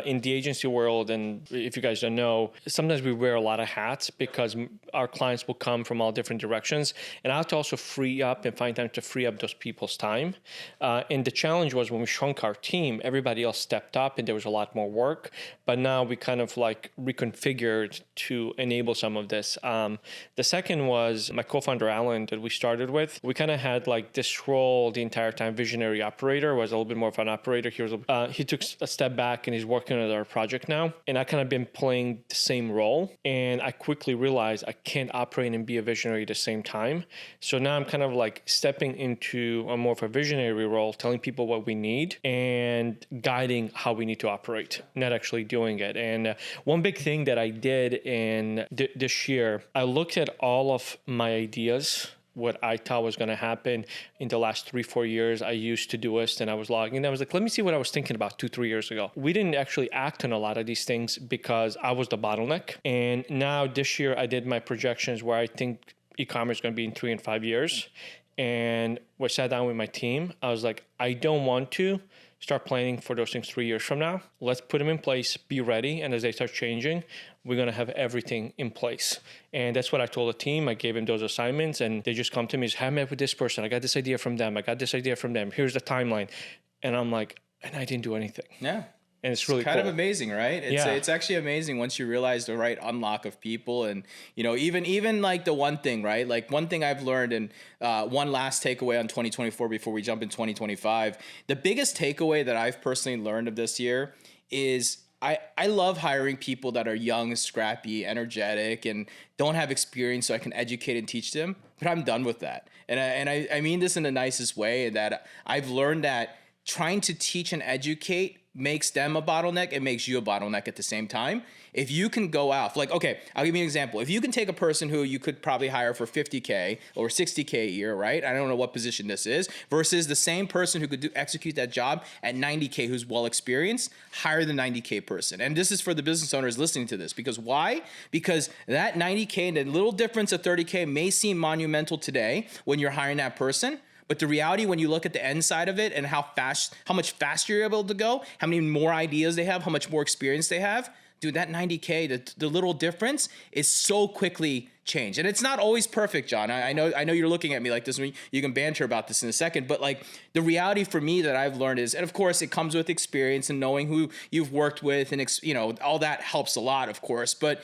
S4: in the agency world, and if you guys don't know, sometimes we wear a lot of hats because our clients will come from all different directions. And I have to also free up and find time to free up those people's time. And the challenge was when we shrunk our team, everybody else stepped up and there was a lot more work. But now we kind of like reconfigured to enable some of this. The second was my co-founder, Alan, that we started with. We kind of had like this role the entire time. Visionary operator, was a little bit more of an operator. He took a step back and he's working on our project now. And I kind of been playing the same role. And I quickly realized I can't operate and be a visionary at the same time. So now I'm kind of like stepping into a more of a visionary role, telling people what we need and guiding how we need to operate, not actually doing it. And one big thing that I did in this year, I looked at all of my ideas, what I thought was going to happen in the last 3-4 years. I used Todoist and I was logging. And I was like, let me see what I was thinking about 2-3 years ago. We didn't actually act on a lot of these things because I was the bottleneck. And now this year I did my projections where I think e-commerce is going to be in 3 and 5 years. And we sat down with my team. I was like, I don't want to start planning for those things 3 years from now. Let's put them in place, be ready. And as they start changing, we're going to have everything in place. And that's what I told the team. I gave them those assignments and they just come to me and say, I met with this person. I got this idea from them. I got this idea from them. Here's the timeline. And I'm like, and I didn't do anything.
S3: Yeah.
S4: And it's really
S3: kind
S4: cool.
S3: of amazing, right? It's actually amazing once you realize the right unlock of people. And, you know, even like the one thing, right? Like one thing I've learned, and one last takeaway on 2024 before we jump in 2025, the biggest takeaway that I've personally learned of this year is I love hiring people that are young, scrappy, energetic, and don't have experience so I can educate and teach them. But I'm done with that. And I mean this in the nicest way, that I've learned that trying to teach and educate makes them a bottleneck. It makes you a bottleneck at the same time. If you can go out, like, okay, I'll give you an example. If you can take a person who you could probably hire for $50K or $60K a year, right? I don't know what position this is, versus the same person who could execute that job at $90K who's well experienced, hire the $90K person. And this is for the business owners listening to this. Because why? Because that $90K and the little difference of $30K may seem monumental today when you're hiring that person. But the reality, when you look at the end side of it and how much faster you're able to go, how many more ideas they have, how much more experience they have, dude, that $90K, the little difference is so quickly changed. And it's not always perfect, John. I know you're looking at me like this. You can banter about this in a second. But like the reality for me that I've learned is, and of course it comes with experience and knowing who you've worked with, and all that helps a lot, of course. But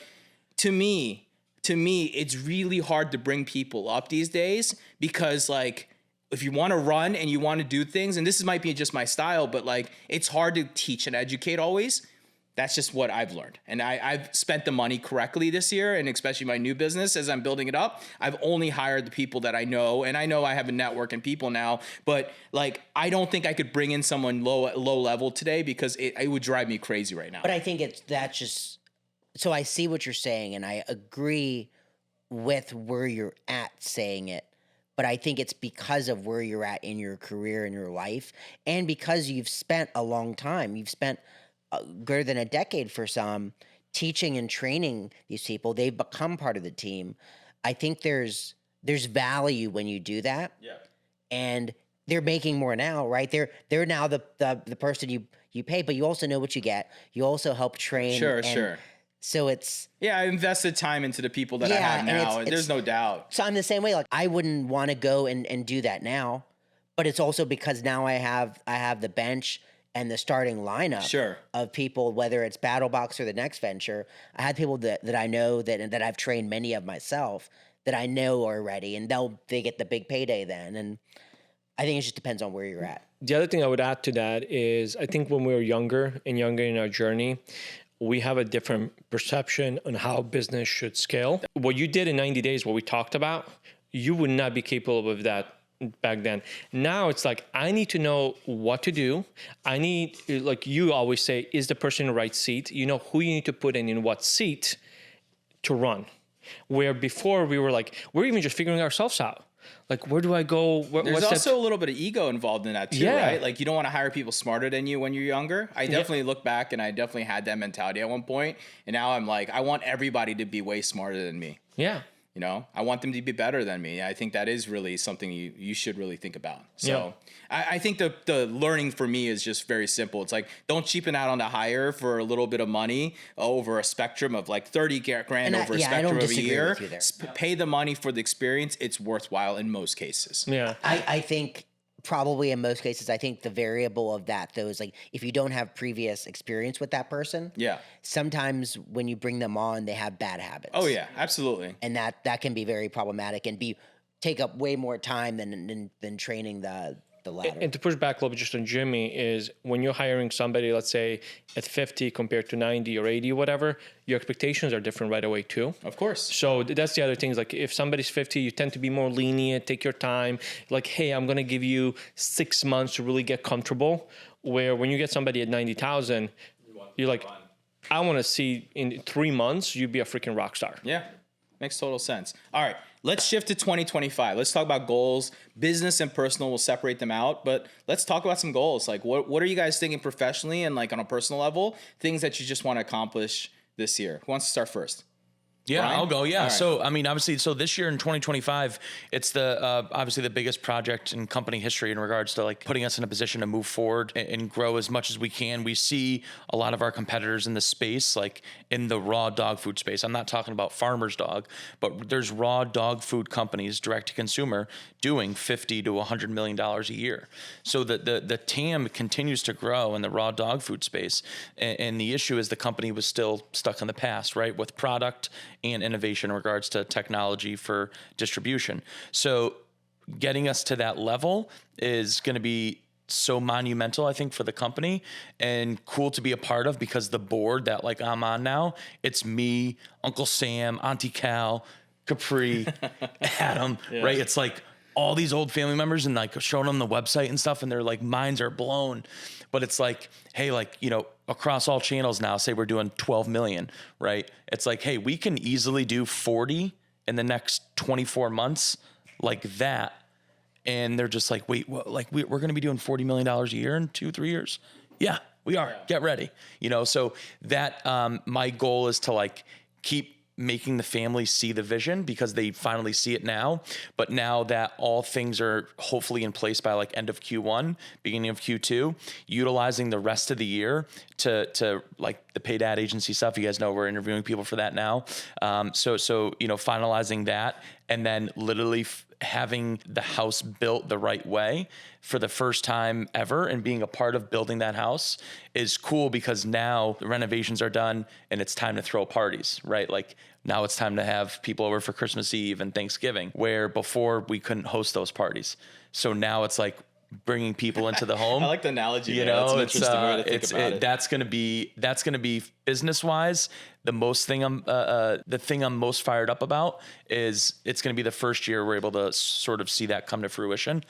S3: to me, it's really hard to bring people up these days, because like, if you want to run and you want to do things, and this might be just my style, but like it's hard to teach and educate always. That's just what I've learned. And I've spent the money correctly this year, and especially my new business as I'm building it up. I've only hired the people that I know, and I know I have a network and people now, but like I don't think I could bring in someone low level today, because it would drive me crazy right now.
S1: But I think that's just, so I see what you're saying, and I agree with where you're at saying it. But I think it's because of where you're at in your career and your life, and because you've spent a long time. You've spent greater than a decade for some teaching and training these people. They've become part of the team. I think there's value when you do that. Yeah. And they're making more now, right? They're now the person you pay, but you also know what you get. You also help train.
S3: Sure.
S1: So it's...
S3: Yeah, I invested time into the people that I have now, and there's no doubt.
S1: So I'm the same way. Like, I wouldn't want to go and do that now, but it's also because now I have the bench and the starting lineup of people, whether it's BattleBox or the next venture. I had people that I know that I've trained many of myself that I know are ready, and they get the big payday then. And I think it just depends on where you're at.
S4: The other thing I would add to that is, I think when we were younger in our journey, we have a different perception on how business should scale. What you did in 90 days, what we talked about, you would not be capable of that back then. Now it's like, I need to know what to do. I need, like you always say, is the person in the right seat? You know who you need to put in what seat to run. Where before we were like, we're even just figuring ourselves out. Like, where do I go?
S3: There's also a little bit of ego involved in that too,
S4: Yeah.
S3: right? Like, you don't want to hire people smarter than you when you're younger. I definitely look back and I definitely had that mentality at one point. And now I'm like, I want everybody to be way smarter than me.
S4: Yeah.
S3: You know, I want them to be better than me. I think that is really something you should really think about. So I think the learning for me is just very simple. It's like, don't cheapen out on the hire for a little bit of money over a spectrum of like 30 grand over a spectrum of a year. Pay the money for the experience. It's worthwhile in most cases.
S4: Yeah.
S1: I think probably in most cases, I think the variable of that though is like, if you don't have previous experience with that person, sometimes when you bring them on, they have bad habits.
S3: Oh yeah, absolutely.
S1: And that can be very problematic and take up way more time than training the ladder.
S4: And to push back a little bit just on Jimmy is when you're hiring somebody, let's say at 50 compared to 90 or 80 or whatever, your expectations are different right away too.
S3: Of course.
S4: So that's the other thing is like if somebody's 50, you tend to be more lenient, take your time. Like, hey, I'm going to give you 6 months to really get comfortable. Where when you get somebody at 90,000, you're like, I want to see in 3 months, you be a freaking rock star.
S3: Yeah. Makes total sense. All right, let's shift to 2025. Let's talk about goals. Business and personal, we'll separate them out, but let's talk about some goals. Like what are you guys thinking professionally and like on a personal level, things that you just want to accomplish this year? Who wants to start first?
S2: Yeah,
S3: Brian?
S2: I'll go. Yeah.
S3: Right.
S2: So, I mean, obviously, so this year in 2025, it's obviously the biggest project in company history in regards to like putting us in a position to move forward and grow as much as we can. We see a lot of our competitors in the space, like in the raw dog food space. I'm not talking about farmer's dog, but there's raw dog food companies, direct to consumer, doing $50 to $100 million a year. So the TAM continues to grow in the raw dog food space. And the issue is the company was still stuck in the past, right? With product and innovation in regards to technology for distribution. So getting us to that level is going to be so monumental, I think, for the company and cool to be a part of because the board that like I'm on now, it's me, Uncle Sam, Auntie Cal, Capri, Adam, right? It's like all these old family members and like showing them the website and stuff and their like minds are blown. But it's like, hey, like, you know, across all channels now, say we're doing 12 million, right? It's like, hey, we can easily do 40 in the next 24 months like that. And they're just like, wait, what? Like we're going to be doing $40 million a year in 2-3 years. Yeah, we are. Get ready. You know, so that my goal is to like keep making the family see the vision because they finally see it now. But now that all things are hopefully in place by like end of Q1, beginning of Q2, utilizing the rest of the year to like the paid ad agency stuff. You guys know we're interviewing people for that now. So you know, finalizing that and then literally having the house built the right way for the first time ever and being a part of building that house is cool because now the renovations are done and it's time to throw parties, right? Like now it's time to have people over for Christmas Eve and Thanksgiving, where before we couldn't host those parties. So now it's like bringing people into the home.
S3: I like the analogy.
S2: You know,
S3: that's an interesting way to think about it.
S2: That's gonna be business wise. The thing I'm most fired up about is it's gonna be the first year we're able to sort of see that come to fruition.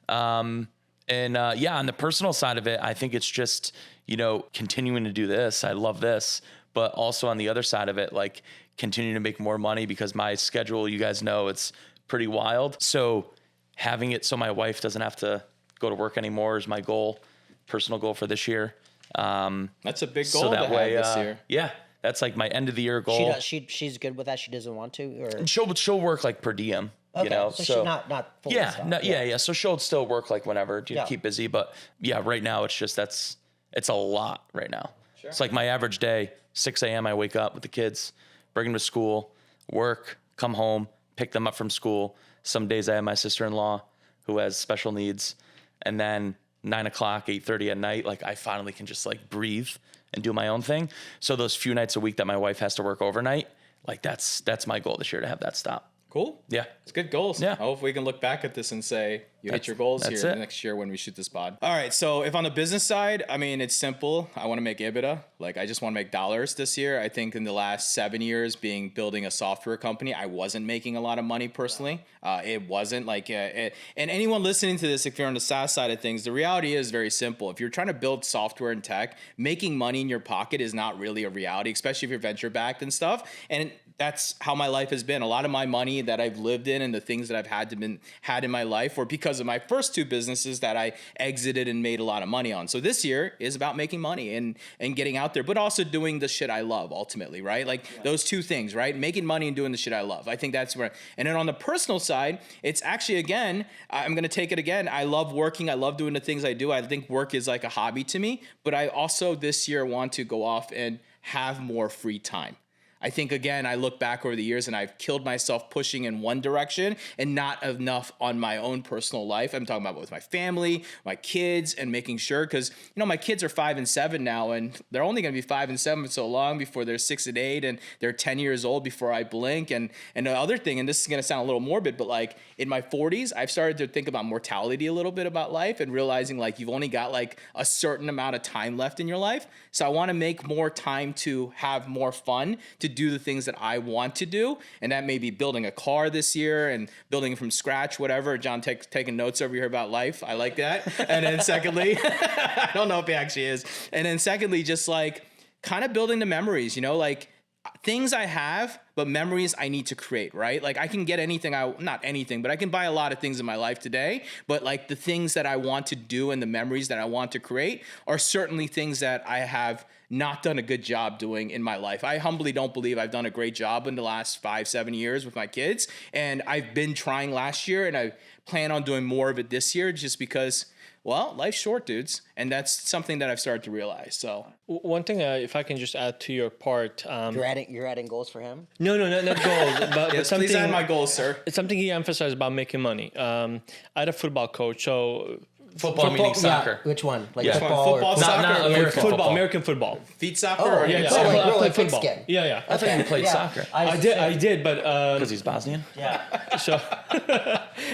S2: On the personal side of it, I think it's just, you know, continuing to do this. I love this, but also on the other side of it, like continuing to make more money because my schedule, you guys know, it's pretty wild. So having it so my wife doesn't have to go to work anymore is my goal, personal goal for this year.
S3: That's a big goal
S2: so that
S3: to
S2: way,
S3: have this year.
S2: Yeah, that's like my end of the year goal.
S1: She's good with that. She doesn't want to, or
S2: And she'll work like per diem.
S1: okay,
S2: You know,
S1: so she's not full
S2: yeah, yeah. So she'll still work like whenever to keep busy. But yeah, right now it's just it's a lot right now. Sure. It's like my average day, 6 a.m. I wake up with the kids, bring them to school, work, come home, pick them up from school. Some days I have my sister-in-law who has special needs. And then 9 o'clock, 8:30 at night, like I finally can just like breathe and do my own thing. So those few nights a week that my wife has to work overnight, like that's my goal this year to have that stop.
S3: Cool.
S2: Yeah.
S3: It's good goals.
S2: Yeah.
S3: I hope we can look back at this and say you hit your goals here next year when we shoot this pod. All right. So if on the business side, I mean, it's simple. I want to make EBITDA. Like I just want to make dollars this year. I think in the last 7 years building a software company, I wasn't making a lot of money personally. It wasn't like, and anyone listening to this, if you're on the SaaS side of things, the reality is very simple. If you're trying to build software and tech, making money in your pocket is not really a reality, especially if you're venture backed and stuff. And that's how my life has been. A lot of my money that I've lived in and the things that I've had in my life were because of my first 2 businesses that I exited and made a lot of money on. So this year is about making money and getting out there, but also doing the shit I love ultimately, right? Like those 2 things, right? Making money and doing the shit I love. I think that's where, and then on the personal side, it's actually, again, I'm going to take it again. I love working. I love doing the things I do. I think work is like a hobby to me, but I also this year want to go off and have more free time. I think, again, I look back over the years and I've killed myself pushing in one direction and not enough on my own personal life. I'm talking about with my family, my kids, and making sure, because, my kids are 5 and 7 now, and they're only going to be 5 and 7 so long before they're 6 and 8, and they're 10 years old before I blink. And the other thing, and this is going to sound a little morbid, but like in my 40s, I've started to think about mortality a little bit about life and realizing like you've only got like a certain amount of time left in your life. So I want to make more time to have more fun, to do the things that I want to do. And that may be building a car this year and building from scratch, whatever. John taking notes over here about life. I like that. And then secondly, I don't know if he actually is. And then secondly, just like kind of building the memories, like things I have, but memories I need to create, right? Like I can get not anything, but I can buy a lot of things in my life today. But like the things that I want to do and the memories that I want to create are certainly things that I have not done a good job doing in my life. I humbly don't believe I've done a great job in the last 5-7 years with my kids. And I've been trying last year and I plan on doing more of it this year just because, well, life's short, dudes. And that's something that I've started to realize. So
S4: one thing, if I can just add to your part.
S1: You're adding goals for him?
S4: No, not goals. But
S3: yes,
S4: something,
S3: please add my goals, sir.
S4: It's something he emphasized about making money. I had a football coach, so...
S2: Football meaning soccer.
S1: Yeah. Which one? Like
S2: Yeah.
S1: football,
S3: Football,
S1: or
S3: soccer?
S2: Not American football.
S4: American football.
S3: Feet soccer?
S1: Oh,
S3: or
S1: yeah,
S4: Yeah,
S1: So like
S4: I
S1: real,
S4: played
S1: like
S4: football.
S1: skin.
S4: Yeah.
S2: I thought you played soccer.
S4: I did, but
S2: Because he's Bosnian?
S1: Yeah.
S4: so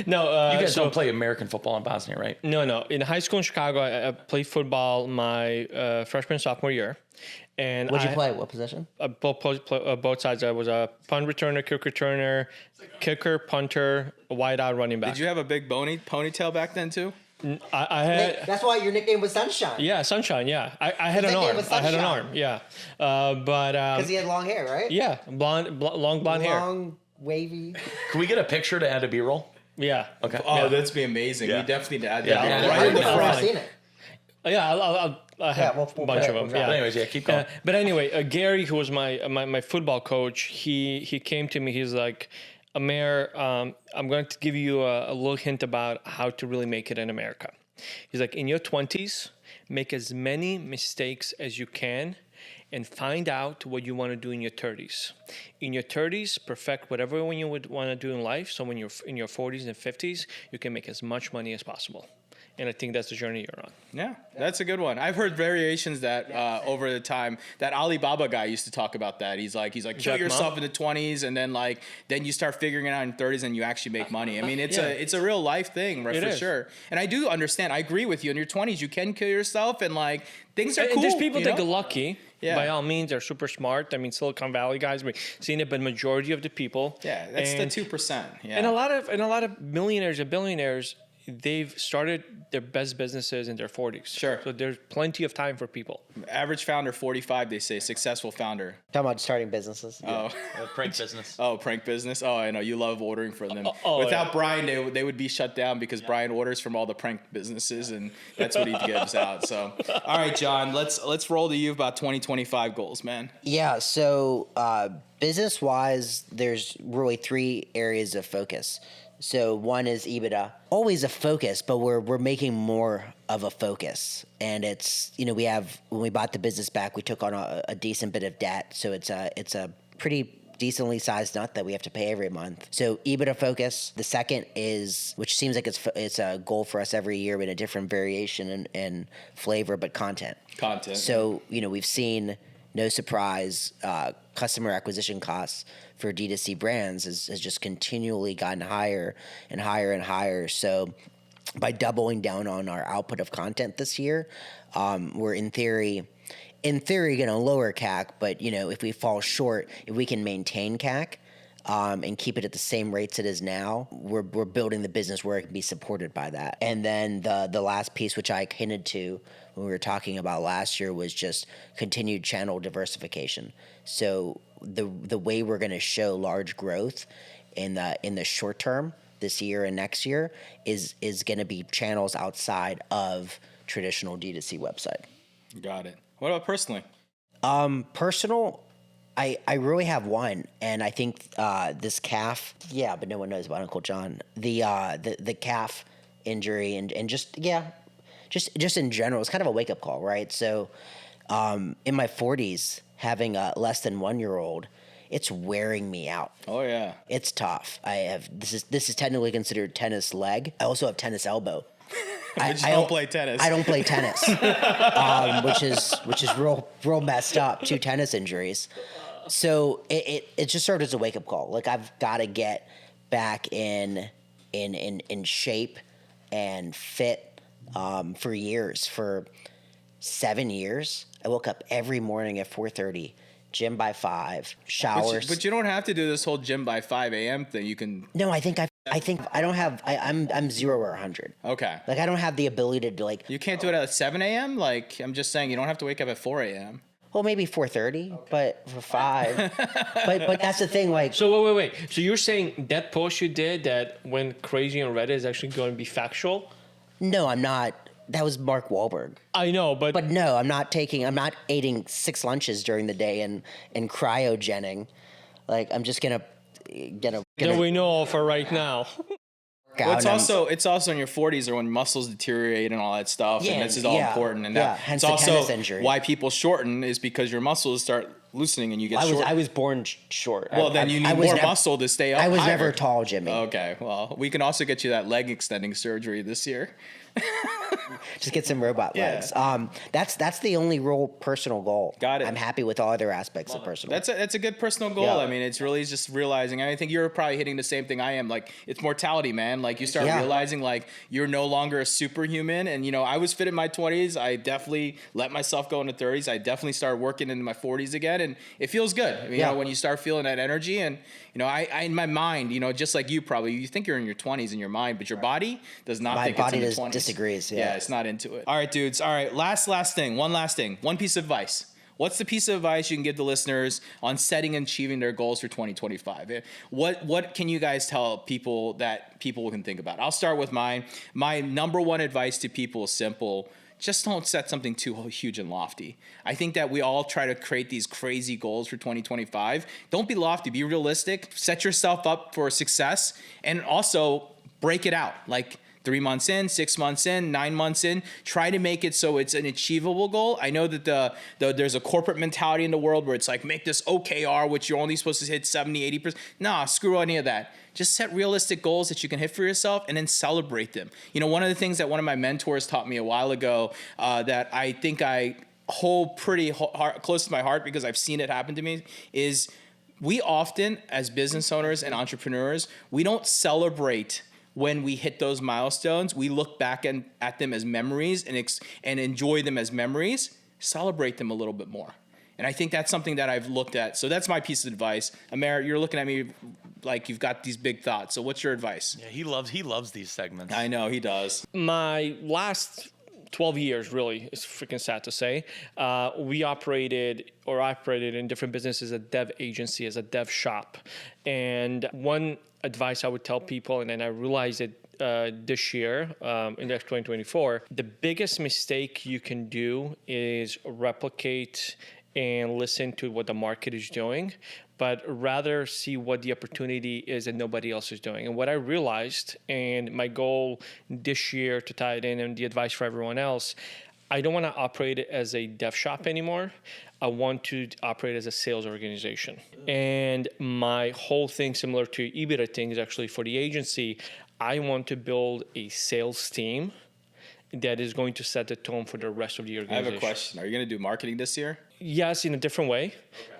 S4: no.
S2: You guys don't play American football in Bosnia, right?
S4: No. In high school in Chicago, I played football my freshman sophomore year. And
S1: What'd you play? What position?
S4: Both sides. I was a punt returner, kick returner, kicker, punter, wide out, running back.
S3: Did you have a big ponytail back then too?
S4: I had.
S1: That's why your nickname was Sunshine.
S4: Yeah, Sunshine. Yeah, I had an
S1: nickname
S4: arm.
S1: was
S4: I had an
S1: Sunshine.
S4: arm. Yeah, but
S1: Because he had long hair, right?
S4: yeah, long blonde hair.
S1: Long, wavy.
S2: Can we get a picture to add a B-roll?
S4: Yeah.
S2: Okay.
S3: Oh,
S4: Yeah.
S3: that'd be amazing.
S2: Yeah.
S3: We definitely need to add
S4: Yeah,
S3: that.
S4: I'll-
S3: right in the
S4: I'll-
S3: front.
S1: I've seen it.
S4: Yeah, I'll have
S1: we'll
S4: a
S1: put
S4: bunch
S1: it-
S4: of them.
S1: we'll drop
S4: Yeah.
S2: But anyways, yeah, keep going.
S4: But anyway, Gary, who was my football coach, he came to me. He's like, Amer, I'm going to give you a little hint about how to really make it in America. He's like, in your 20s, make as many mistakes as you can and find out what you want to do in your 30s. In your 30s, perfect whatever one you would want to do in life. So when you're in your 40s and 50s, you can make as much money as possible. And I think that's the journey you're on.
S3: Yeah, that's a good one. I've heard variations that over the time that Alibaba guy used to talk about that. He's like, kill
S4: Jack
S3: yourself
S4: Ma?
S3: in the 20s, and then you start figuring it out in 30s, and you actually make money. I mean, it's a real life thing, right?
S4: It
S3: For
S4: is.
S3: sure. And I do understand. I agree with you. In your 20s, you can kill yourself, and like things are
S4: And
S3: cool.
S4: there's people
S3: you
S4: that
S3: know?
S4: get lucky.
S3: Yeah.
S4: By all means, they're super smart. I mean, Silicon Valley guys, we've seen it, but majority of the people.
S3: Yeah, that's
S4: and,
S3: the 2%. Yeah.
S4: And a lot of millionaires and billionaires, they've started their best businesses in their 40s.
S3: Sure.
S4: So there's plenty of time for people.
S3: Average founder 45, they say. Successful founder.
S1: Talking about starting businesses.
S3: Oh.
S2: Prank business.
S3: Oh, prank business. Oh, I know. You love ordering from them.
S4: Oh,
S3: Without
S4: yeah.
S3: Brian, they would be shut down because Brian orders from all the prank businesses, and that's what he gives out. So, all right, John, let's roll to you about 2025 goals, man.
S1: Yeah, so business-wise, there's really 3 areas of focus. So one is EBITDA, always a focus, but we're making more of a focus. And it's, when we bought the business back, we took on a decent bit of debt. So it's a pretty decently sized nut that we have to pay every month. So EBITDA focus. The second is, which seems like it's a goal for us every year in a different variation and flavor, but content. So, we've seen, no surprise, customer acquisition costs for D2C brands has just continually gotten higher and higher and higher. So by doubling down on our output of content this year, we're in theory going to lower CAC, but if we fall short, if we can maintain CAC, and keep it at the same rates it is now, we're building the business where it can be supported by that. And then the last piece, which I hinted to when we were talking about last year, was just continued channel diversification. So the way we're going to show large growth in the short term this year and next year is going to be channels outside of traditional D2C website.
S3: Got it. What about personally?
S1: Personal, I really have one, and I think this calf, but no one knows about Uncle John. The calf injury and just in general, it's kind of a wake up call, right? So, in my 40s, having a less than 1 year old, it's wearing me out.
S3: Oh yeah,
S1: it's tough. This is technically considered tennis leg. I also have tennis elbow.
S3: I don't play tennis.
S1: I don't play tennis, which is real messed up. 2 tennis injuries. So it just served as a wake up call. Like, I've got to get back in shape and fit. For 7 years, I woke up every morning at 4:30, gym by 5, showers.
S3: But you don't have to do this whole gym by 5 a.m. thing. You can.
S1: No, I think I don't have. I'm 0 or 100.
S3: Okay.
S1: Like, I don't have the ability to like.
S3: You can't do it at 7 a.m. Like, I'm just saying, you don't have to wake up at 4 a.m.
S1: Well, maybe 4:30, but for 5. but that's the thing. Like,
S4: So wait. So you're saying that post you did that went crazy on Reddit is actually going to be factual?
S1: no, I'm not. That was Mark Wahlberg.
S4: I know, but
S1: no, I'm not eating 6 lunches during the day and cryogening. Like, I'm just gonna
S4: that we know for right now.
S3: Well, it's also in your 40s or when muscles deteriorate and all that stuff, and this is all important. And
S1: hence
S3: it's
S1: the
S3: also
S1: tennis injury.
S3: why people shorten is because your muscles start loosening and you get short.
S6: I was born short.
S3: Well, then you need more muscle to stay up.
S1: I was
S3: higher.
S1: never tall, Jimmy.
S3: Okay, well, we can also get you that leg extending surgery this year.
S1: Just get some robot legs. That's the only real personal goal.
S3: Got it.
S1: I'm happy with all other aspects of personal.
S3: That's a good personal goal.
S1: Yeah.
S3: I mean, it's really just realizing. I think you're probably hitting the same thing I am. Like, it's mortality, man. Like, you start realizing like you're no longer a superhuman. And I was fit in my 20s. I definitely let myself go into 30s. I definitely started working into my 40s again, and it feels good. I mean, when you start feeling that energy, and I in my mind, just like you probably, you think you're in your 20s in your mind, but your body does not think it's in your 20s.
S1: Disagrees.
S3: Yeah, it's not into it. All right, dudes. All right, last thing. One last thing. One piece of advice. What's the piece of advice you can give the listeners on setting and achieving their goals for 2025? What can you guys tell people that people can think about? I'll start with mine. My number one advice to people is simple. Just don't set something too huge and lofty. I think that we all try to create these crazy goals for 2025. Don't be lofty, be realistic. Set yourself up for success, and also break it out. Like 3 months in, 6 months in, 9 months in, try to make it so it's an achievable goal. I know that there's a corporate mentality in the world where it's like, make this OKR, which you're only supposed to hit 70, 80%. Nah, screw any of that. Just set realistic goals that you can hit for yourself and then celebrate them. One of the things that one of my mentors taught me a while ago that I think I hold pretty close to my heart because I've seen it happen to me is we often, as business owners and entrepreneurs, we don't celebrate when we hit those milestones. We look back at them as memories and enjoy them as memories. Celebrate them a little bit more. And I think that's something that I've looked at. So that's my piece of advice. Amer, you're looking at me like you've got these big thoughts. So what's your advice?
S2: Yeah, he loves these segments.
S3: I know, he does.
S4: My last 12 years, really, it's freaking sad to say, we operated in different businesses, a dev agency, as a dev shop. And one advice I would tell people, and then I realized it this year, in 2024, the biggest mistake you can do is replicate and listen to what the market is doing, but rather see what the opportunity is that nobody else is doing. And what I realized, and my goal this year to tie it in and the advice for everyone else, I don't want to operate it as a dev shop anymore. I want to operate as a sales organization. And my whole thing, similar to EBITDA thing, is actually for the agency, I want to build a sales team that is going to set the tone for the rest of the
S3: I
S4: organization.
S3: have a question. Are you going to do marketing this year?
S4: yes, in a different way.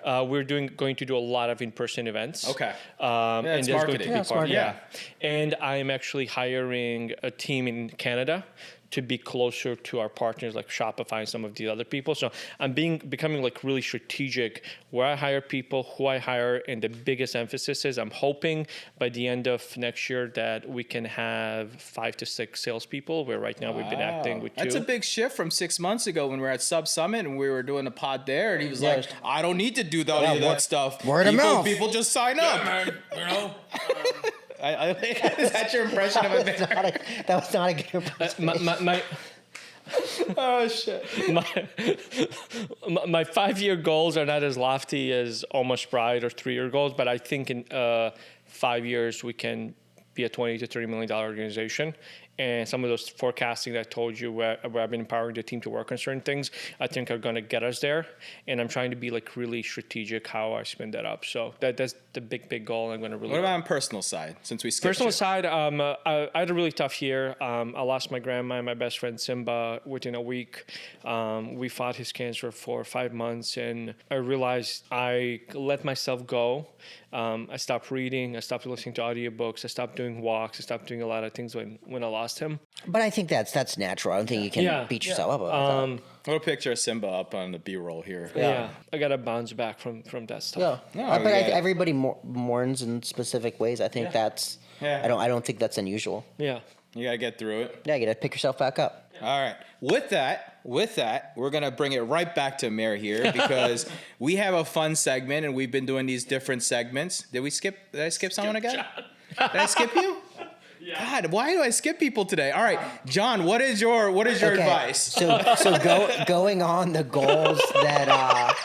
S4: We're going to do a lot of in-person events.
S3: Okay.
S4: And
S3: it's
S4: there's
S3: marketing.
S4: going to be
S1: Smart.
S4: yeah. And I'm actually hiring a team in Canada to be closer to our partners like Shopify and some of the other people. So I'm becoming like really strategic where I hire people, who I hire, and the biggest emphasis is I'm hoping by the end of next year that we can have 5 to 6 salespeople, where right now we've been acting with 2.
S3: That's a big shift from 6 months ago when we were at Sub Summit and we were doing a pod there, and he was like, I don't need to do that stuff.
S1: Word of mouth.
S3: People just sign up.
S2: Man, you know.
S3: Is that your impression of it?
S1: That was not a good impression.
S3: Oh shit.
S4: My 5-year goals are not as lofty as Almost Bride or 3-year goals, but I think in 5 years we can be a $20 to $30 million organization. And some of those forecasting that I told you where I've been empowering the team to work on certain things, I think are going to get us there. And I'm trying to be like really strategic how I spin that up. So that's the big goal. I'm going to really.
S3: What about on personal side? Since we skipped
S4: Personal
S3: you?
S4: side, I had a really tough year. I lost my grandma and my best friend Simba within a week. We fought his cancer for 5 months, and I realized I let myself go. I stopped reading. I stopped listening to audiobooks. I stopped doing walks. I stopped doing a lot of things when I lost him.
S1: But I think that's natural. I don't think you can beat yourself up about that.
S3: What a picture of Simba up on the B-roll here.
S4: Yeah, I got to bounce back from that stuff.
S1: Yeah,
S3: No,
S1: but
S3: yeah.
S1: everybody mourns in specific ways. I think that's.
S3: Yeah.
S1: I don't think that's unusual.
S4: Yeah.
S3: You got to get through it.
S1: Yeah, you gotta pick yourself back up.
S3: All right. With that, we're going to bring it right back to Amer here because we have a fun segment and we've been doing these different segments. Did I skip someone again? Did I skip you? Yeah. God, why do I skip people today? All right, John, what is your advice?
S1: So going on the goals that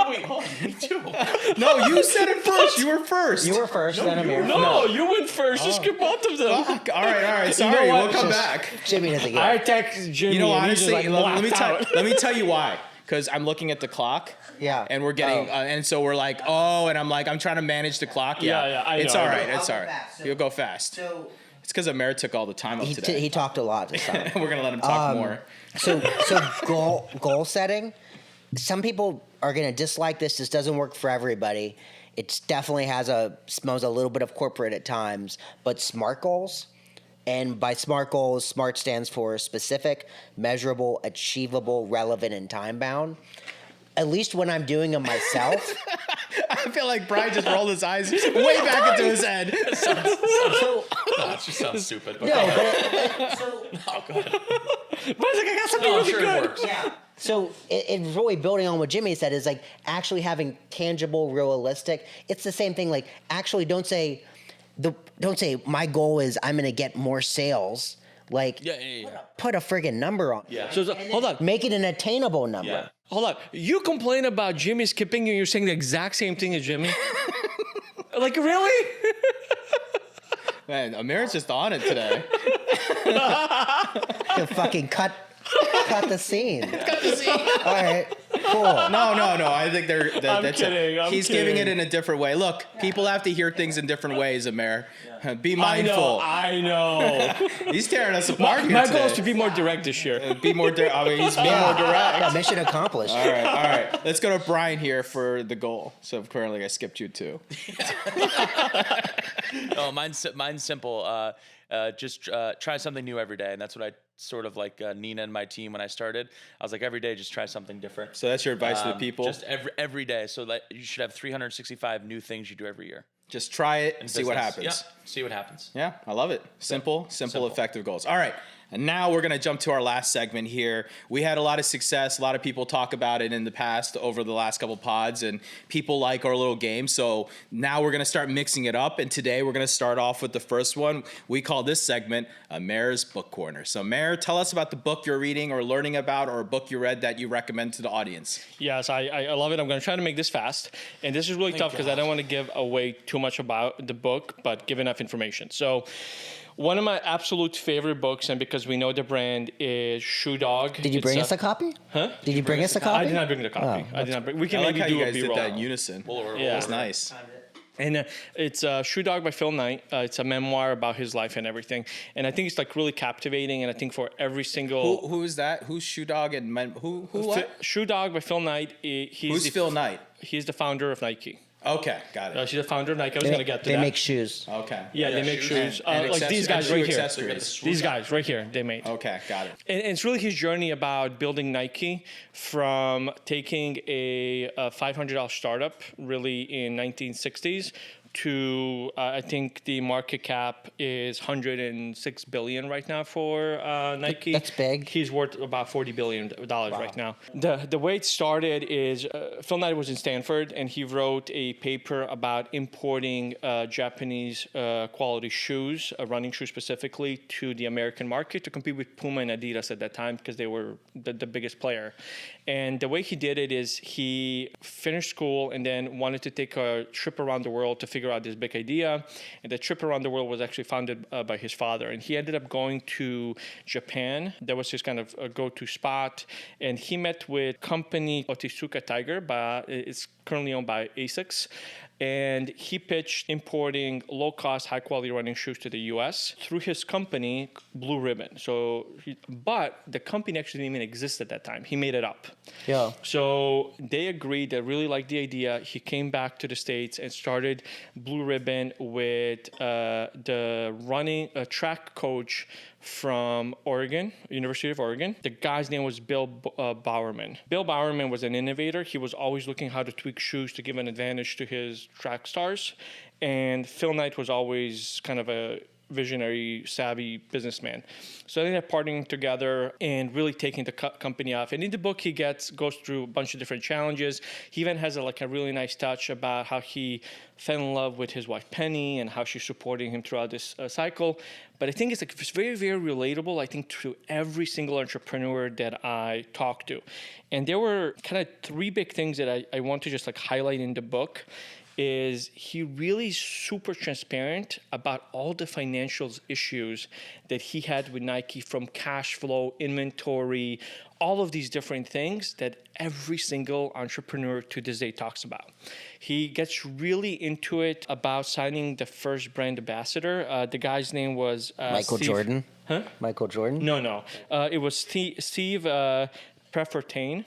S2: Wait, hold on, me too.
S3: No, you said it first. You were first.
S1: you were first, then Amer.
S4: No, you went first. You skipped both of them.
S3: Fuck. All right. Sorry,
S4: what?
S3: we'll come back.
S1: Jimmy doesn't get
S4: I
S1: it.
S4: text Jimmy.
S3: You know,
S4: and he just,
S3: honestly,
S4: like,
S3: let me
S4: blacked out.
S3: let me tell you why. Because I'm looking at the clock.
S1: Yeah.
S3: And we're getting, and so we're like, and I'm trying to manage the clock.
S4: Yeah, I
S3: It's
S4: know,
S3: all
S4: I
S3: right.
S4: know.
S3: It's all right. You'll go fast.
S1: So
S3: It's because Amer took all the time up today.
S1: he talked a lot this time.
S3: We're gonna let him talk more.
S1: So goal setting. Some people are gonna dislike this. This doesn't work for everybody. It definitely smells a little bit of corporate at times. But SMART goals, and by SMART goals, SMART stands for specific, measurable, achievable, relevant, and time bound. At least when I'm doing them myself.
S3: I feel like Brian just rolled his eyes way back into his head.
S2: That just sounds stupid. But
S1: No,
S2: go
S1: but
S2: ahead.
S4: But I got something
S2: No, I'm
S4: really
S2: sure
S4: good.
S2: it works.
S1: yeah. So it's really building on what Jimmy said is like actually having tangible, realistic. It's the same thing. Like actually don't say my goal is I'm going to get more sales. Like put a friggin' number on.
S2: Yeah.
S4: So hold on.
S1: Make it an attainable number.
S2: Yeah.
S4: Hold on. You complain about Jimmy skipping you. You're saying the exact same thing as Jimmy. Like really?
S3: Man, Amer's just on it today.
S1: You fucking cut the scene. All right. Cool.
S3: No. I think that's
S4: kidding, I'm
S3: he's giving it
S4: kidding.
S3: in a different way. Look, people have to hear things in different ways, Amer. Be mindful.
S4: I know.
S3: He's tearing us apart here
S4: My
S3: today.
S4: goal is to be more direct this year.
S3: Be more direct. I mean, he's being more direct.
S1: Yeah, mission accomplished.
S3: All right. Let's go to Brian here for the goal. So currently I skipped you too.
S2: No, mine's simple. Just try something new every day, and that's what I sort of like Nina and my team when I started. I was like, every day, just try something different.
S3: So that's your advice to the people?
S2: Just every day. So like you should have 365 new things you do every year.
S3: Just try it and
S2: in
S3: see what
S2: business.
S3: happens.
S2: Yeah, see what happens.
S3: Yeah, I love it. Simple, effective goals. All right. And now we're going to jump to our last segment here. We had a lot of success. A lot of people talk about it in the past over the last couple pods, and people like our little game. So now we're going to start mixing it up. And today we're going to start off with the first one. We call this segment Amer's Book Corner. So Amer, tell us about the book you're reading or learning about, or a book you read that you recommend to the audience.
S4: Yes, I love it. I'm going to try to make this fast. And this is really tough because I don't want to give away too much about the book, but give enough information. So one of my absolute favorite books, and because we know the brand, is Shoe Dog.
S1: Did you bring us a copy?
S4: Huh?
S1: Did you bring us a copy?
S4: I did not bring the copy.
S1: Oh,
S4: I did not bring. We can
S3: I like
S4: maybe
S3: how
S4: do
S3: you
S4: a
S3: guys did
S4: B-roll.
S3: that in unison.
S4: Yeah.
S3: That's nice.
S4: And it's Shoe Dog by Phil Knight. It's a memoir about his life and everything. And I think it's like really captivating. And I think for every single...
S3: Who is that? Who's Shoe Dog and who what?
S4: Shoe Dog by Phil Knight.
S3: Who's Phil Knight?
S4: He's the founder of Nike.
S3: Okay, got it.
S4: She's the founder of Nike. I was going to get to that.
S1: They make shoes.
S3: Okay.
S4: Yeah, they make shoes. Like these guys right here. These guys right here, they made.
S3: Okay, got it.
S4: And it's really his journey about building Nike from taking a $500 startup really in 1960s to I think the market cap is $106 billion right now for Nike.
S1: That's big.
S4: He's worth about $40 billion right now. The way it started is Phil Knight was in Stanford and he wrote a paper about importing Japanese quality shoes, running shoes specifically, to the American market to compete with Puma and Adidas at that time because they were the biggest player. And the way he did it is he finished school and then wanted to take a trip around the world to figure out this big idea. And the trip around the world was actually founded by his father. And he ended up going to Japan. That was his kind of go-to spot. And he met with company Otisuka Tiger, but it's currently owned by ASICS. And he pitched importing low-cost, high-quality running shoes to the U.S. through his company, Blue Ribbon. But the company actually didn't even exist at that time. He made it up.
S1: Yeah.
S4: So they agreed. They really liked the idea. He came back to the States and started Blue Ribbon with the running track coach from Oregon, University of Oregon. The guy's name was Bill Bowerman. Bill Bowerman was an innovator. He was always looking how to tweak shoes to give an advantage to his track stars. And Phil Knight was always kind of a visionary, savvy businessman. So they ended up partnering together and really taking the company off. And in the book, he goes through a bunch of different challenges. He even has a really nice touch about how he fell in love with his wife, Penny, and how she's supporting him throughout this cycle. But I think it's very, very relatable, I think, to every single entrepreneur that I talk to. And there were kind of three big things that I want to just highlight in the book. Is he really super transparent about all the financial issues that he had with Nike, from cash flow, inventory, all of these different things that every single entrepreneur to this day talks about. He gets really into it about signing the first brand ambassador. The guy's name was
S1: Michael
S4: Steve.
S1: Jordan.
S4: Huh?
S1: Michael Jordan?
S4: No. It was Steve Prefontaine.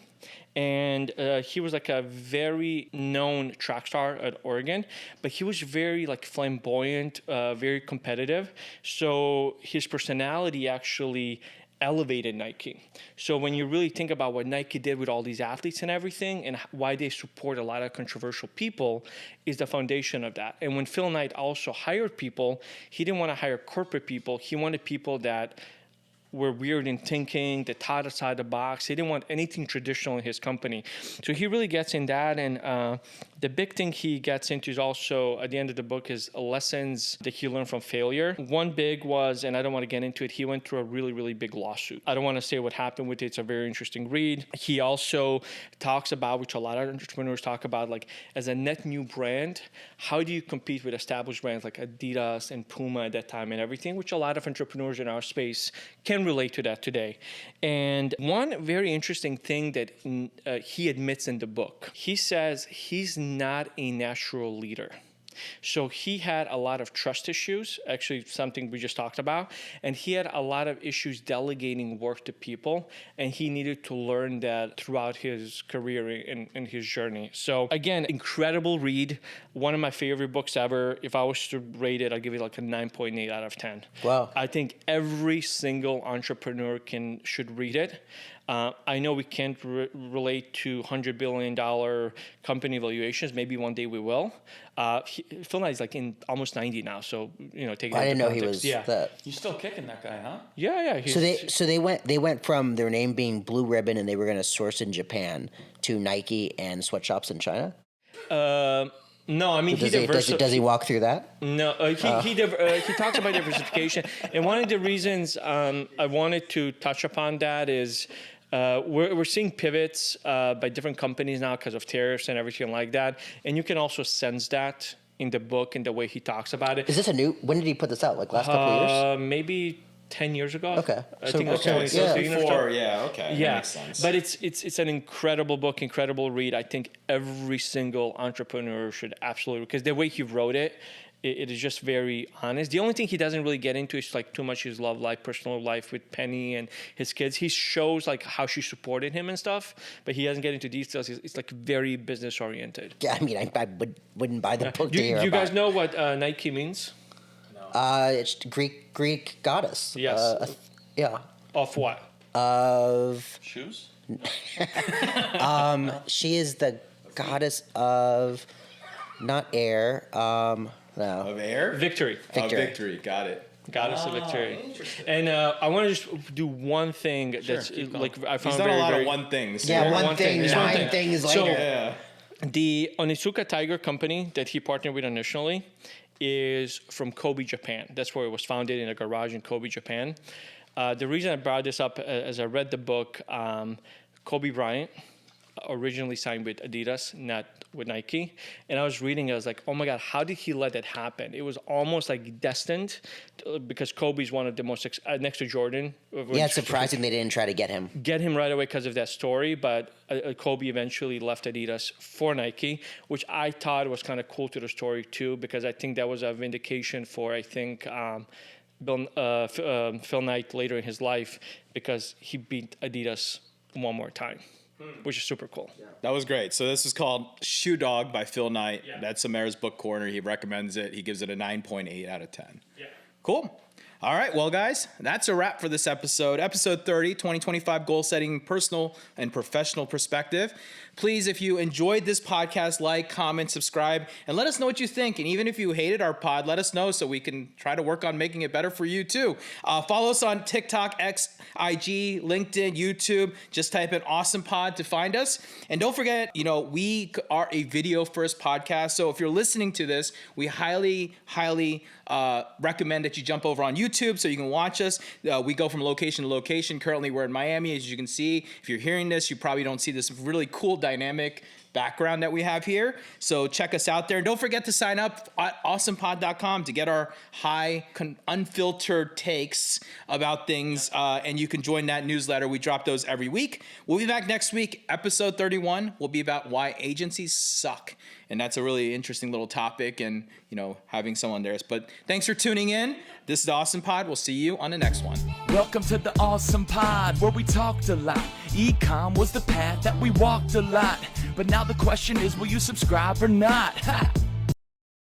S4: And he was a very known track star at Oregon, but he was very flamboyant, very competitive. So his personality actually elevated Nike. So when you really think about what Nike did with all these athletes and everything and why they support a lot of controversial people is the foundation of that. And when Phil Knight also hired people, he didn't want to hire corporate people. He wanted people that were weird in thinking, that thought outside the box. He didn't want anything traditional in his company. So he really gets in that. And the big thing he gets into is also, at the end of the book, is lessons that he learned from failure. One big was, and I don't want to get into it, he went through a really, really big lawsuit. I don't want to say what happened with it. It's a very interesting read. He also talks about, which a lot of entrepreneurs talk about, as a net new brand, how do you compete with established brands like Adidas and Puma at that time and everything, which a lot of entrepreneurs in our space can relate to that today. And one very interesting thing that he admits in the book, he says he's not a natural leader. So he had a lot of trust issues, actually something we just talked about, and he had a lot of issues delegating work to people, and he needed to learn that throughout his career and his journey. So again, incredible read, one of my favorite books ever. If I was to rate it, I'd give it a 9.8 out of 10.
S1: Wow.
S4: I think every single entrepreneur should read it. I know we can't relate to $100 billion company valuations. Maybe one day we will. Phil Knight is in almost 90 now, so take it.
S1: I didn't know
S4: context.
S1: he was
S4: Yeah.
S2: You're still kicking that guy, huh?
S4: Yeah.
S1: So they went from their name being Blue Ribbon and they were going to source in Japan to Nike and sweatshops in China.
S4: No, I mean,
S1: does he walk through that?
S4: No, he talks about diversification, and one of the reasons I wanted to touch upon that is we're seeing pivots by different companies now because of tariffs and everything like that, and you can also sense that in the book and the way he talks about it.
S1: Is this when did he put this out? Last couple of years?
S4: Maybe 10 years ago.
S1: Okay.
S4: I
S1: So-
S4: think that's
S1: okay,
S4: 2013 or so.
S3: Before, yeah, okay. That
S4: Yeah,
S3: makes sense.
S4: but it's an incredible book, incredible read. I think every single entrepreneur should absolutely, because the way he wrote it, it is just very honest. The only thing he doesn't really get into is like too much his love life, personal life with Penny and his kids. He shows like how she supported him and stuff, but he doesn't get into details. It's like very business oriented.
S1: Yeah, I mean, I wouldn't buy the book
S4: Do
S1: to hear
S4: you guys
S1: about.
S4: know what Nike means?
S1: It's Greek goddess.
S4: Yes.
S1: Yeah.
S4: Of what?
S1: Of
S2: Shoes?
S1: she is the goddess of not air. No.
S3: Of air?
S4: Victory.
S1: Victory.
S3: Victory. Got it.
S4: Goddess of victory. And I want to just do one thing that's like I found
S3: He's done
S4: very,
S3: a lot
S4: very,
S3: of one things.
S1: Yeah,
S3: here.
S1: one thing,
S4: Just one
S1: 9
S4: thing.
S1: things
S4: So-
S1: later.
S3: Yeah.
S4: The Onitsuka Tiger company that he partnered with initially is from Kobe, Japan. That's where it was founded, in a garage in Kobe, Japan. The reason I brought this up, as I read the book, Kobe Bryant originally signed with Adidas, not with Nike. And I was reading, I was like, oh my God, how did he let that happen? It was almost like destined, because Kobe's one of the most, next to Jordan.
S1: Yeah, it's surprising they didn't try to get him.
S4: Get him right away because of that story, but Kobe eventually left Adidas for Nike, which I thought was kind of cool to the story too, because I think that was a vindication for, I think, Phil Knight later in his life, because he beat Adidas one more time, which is super cool.
S3: That was great. So this is called Shoe Dog by Phil Knight. Yeah. That's Amer's book corner. He recommends it. He gives it a 9.8 out of 10.
S4: Yeah.
S3: Cool. All right, well, guys, that's a wrap for this episode. Episode 30, 2025 Goal Setting, Personal and Professional Perspective. Please, if you enjoyed this podcast, like, comment, subscribe, and let us know what you think. And even if you hated our pod, let us know so we can try to work on making it better for you, too. Follow us on TikTok, X, IG, LinkedIn, YouTube. Just type in Awesome Pod to find us. And don't forget, we are a video-first podcast. So if you're listening to this, we highly recommend that you jump over on YouTube so you can watch us. We go from location to location. Currently, we're in Miami, as you can see. If you're hearing this, you probably don't see this really cool dynamic background that we have here. So check us out there. And don't forget to sign up at awesomepod.com to get our unfiltered takes about things. And you can join that newsletter. We drop those every week. We'll be back next week. Episode 31 will be about why agencies suck. And that's a really interesting little topic, and, having someone there. But thanks for tuning in. This is the Awesome Pod. We'll see you on the next one.
S5: Welcome to the Awesome Pod, where we talked a lot. Ecom was the path that we walked a lot. But now the question is, will you subscribe or not?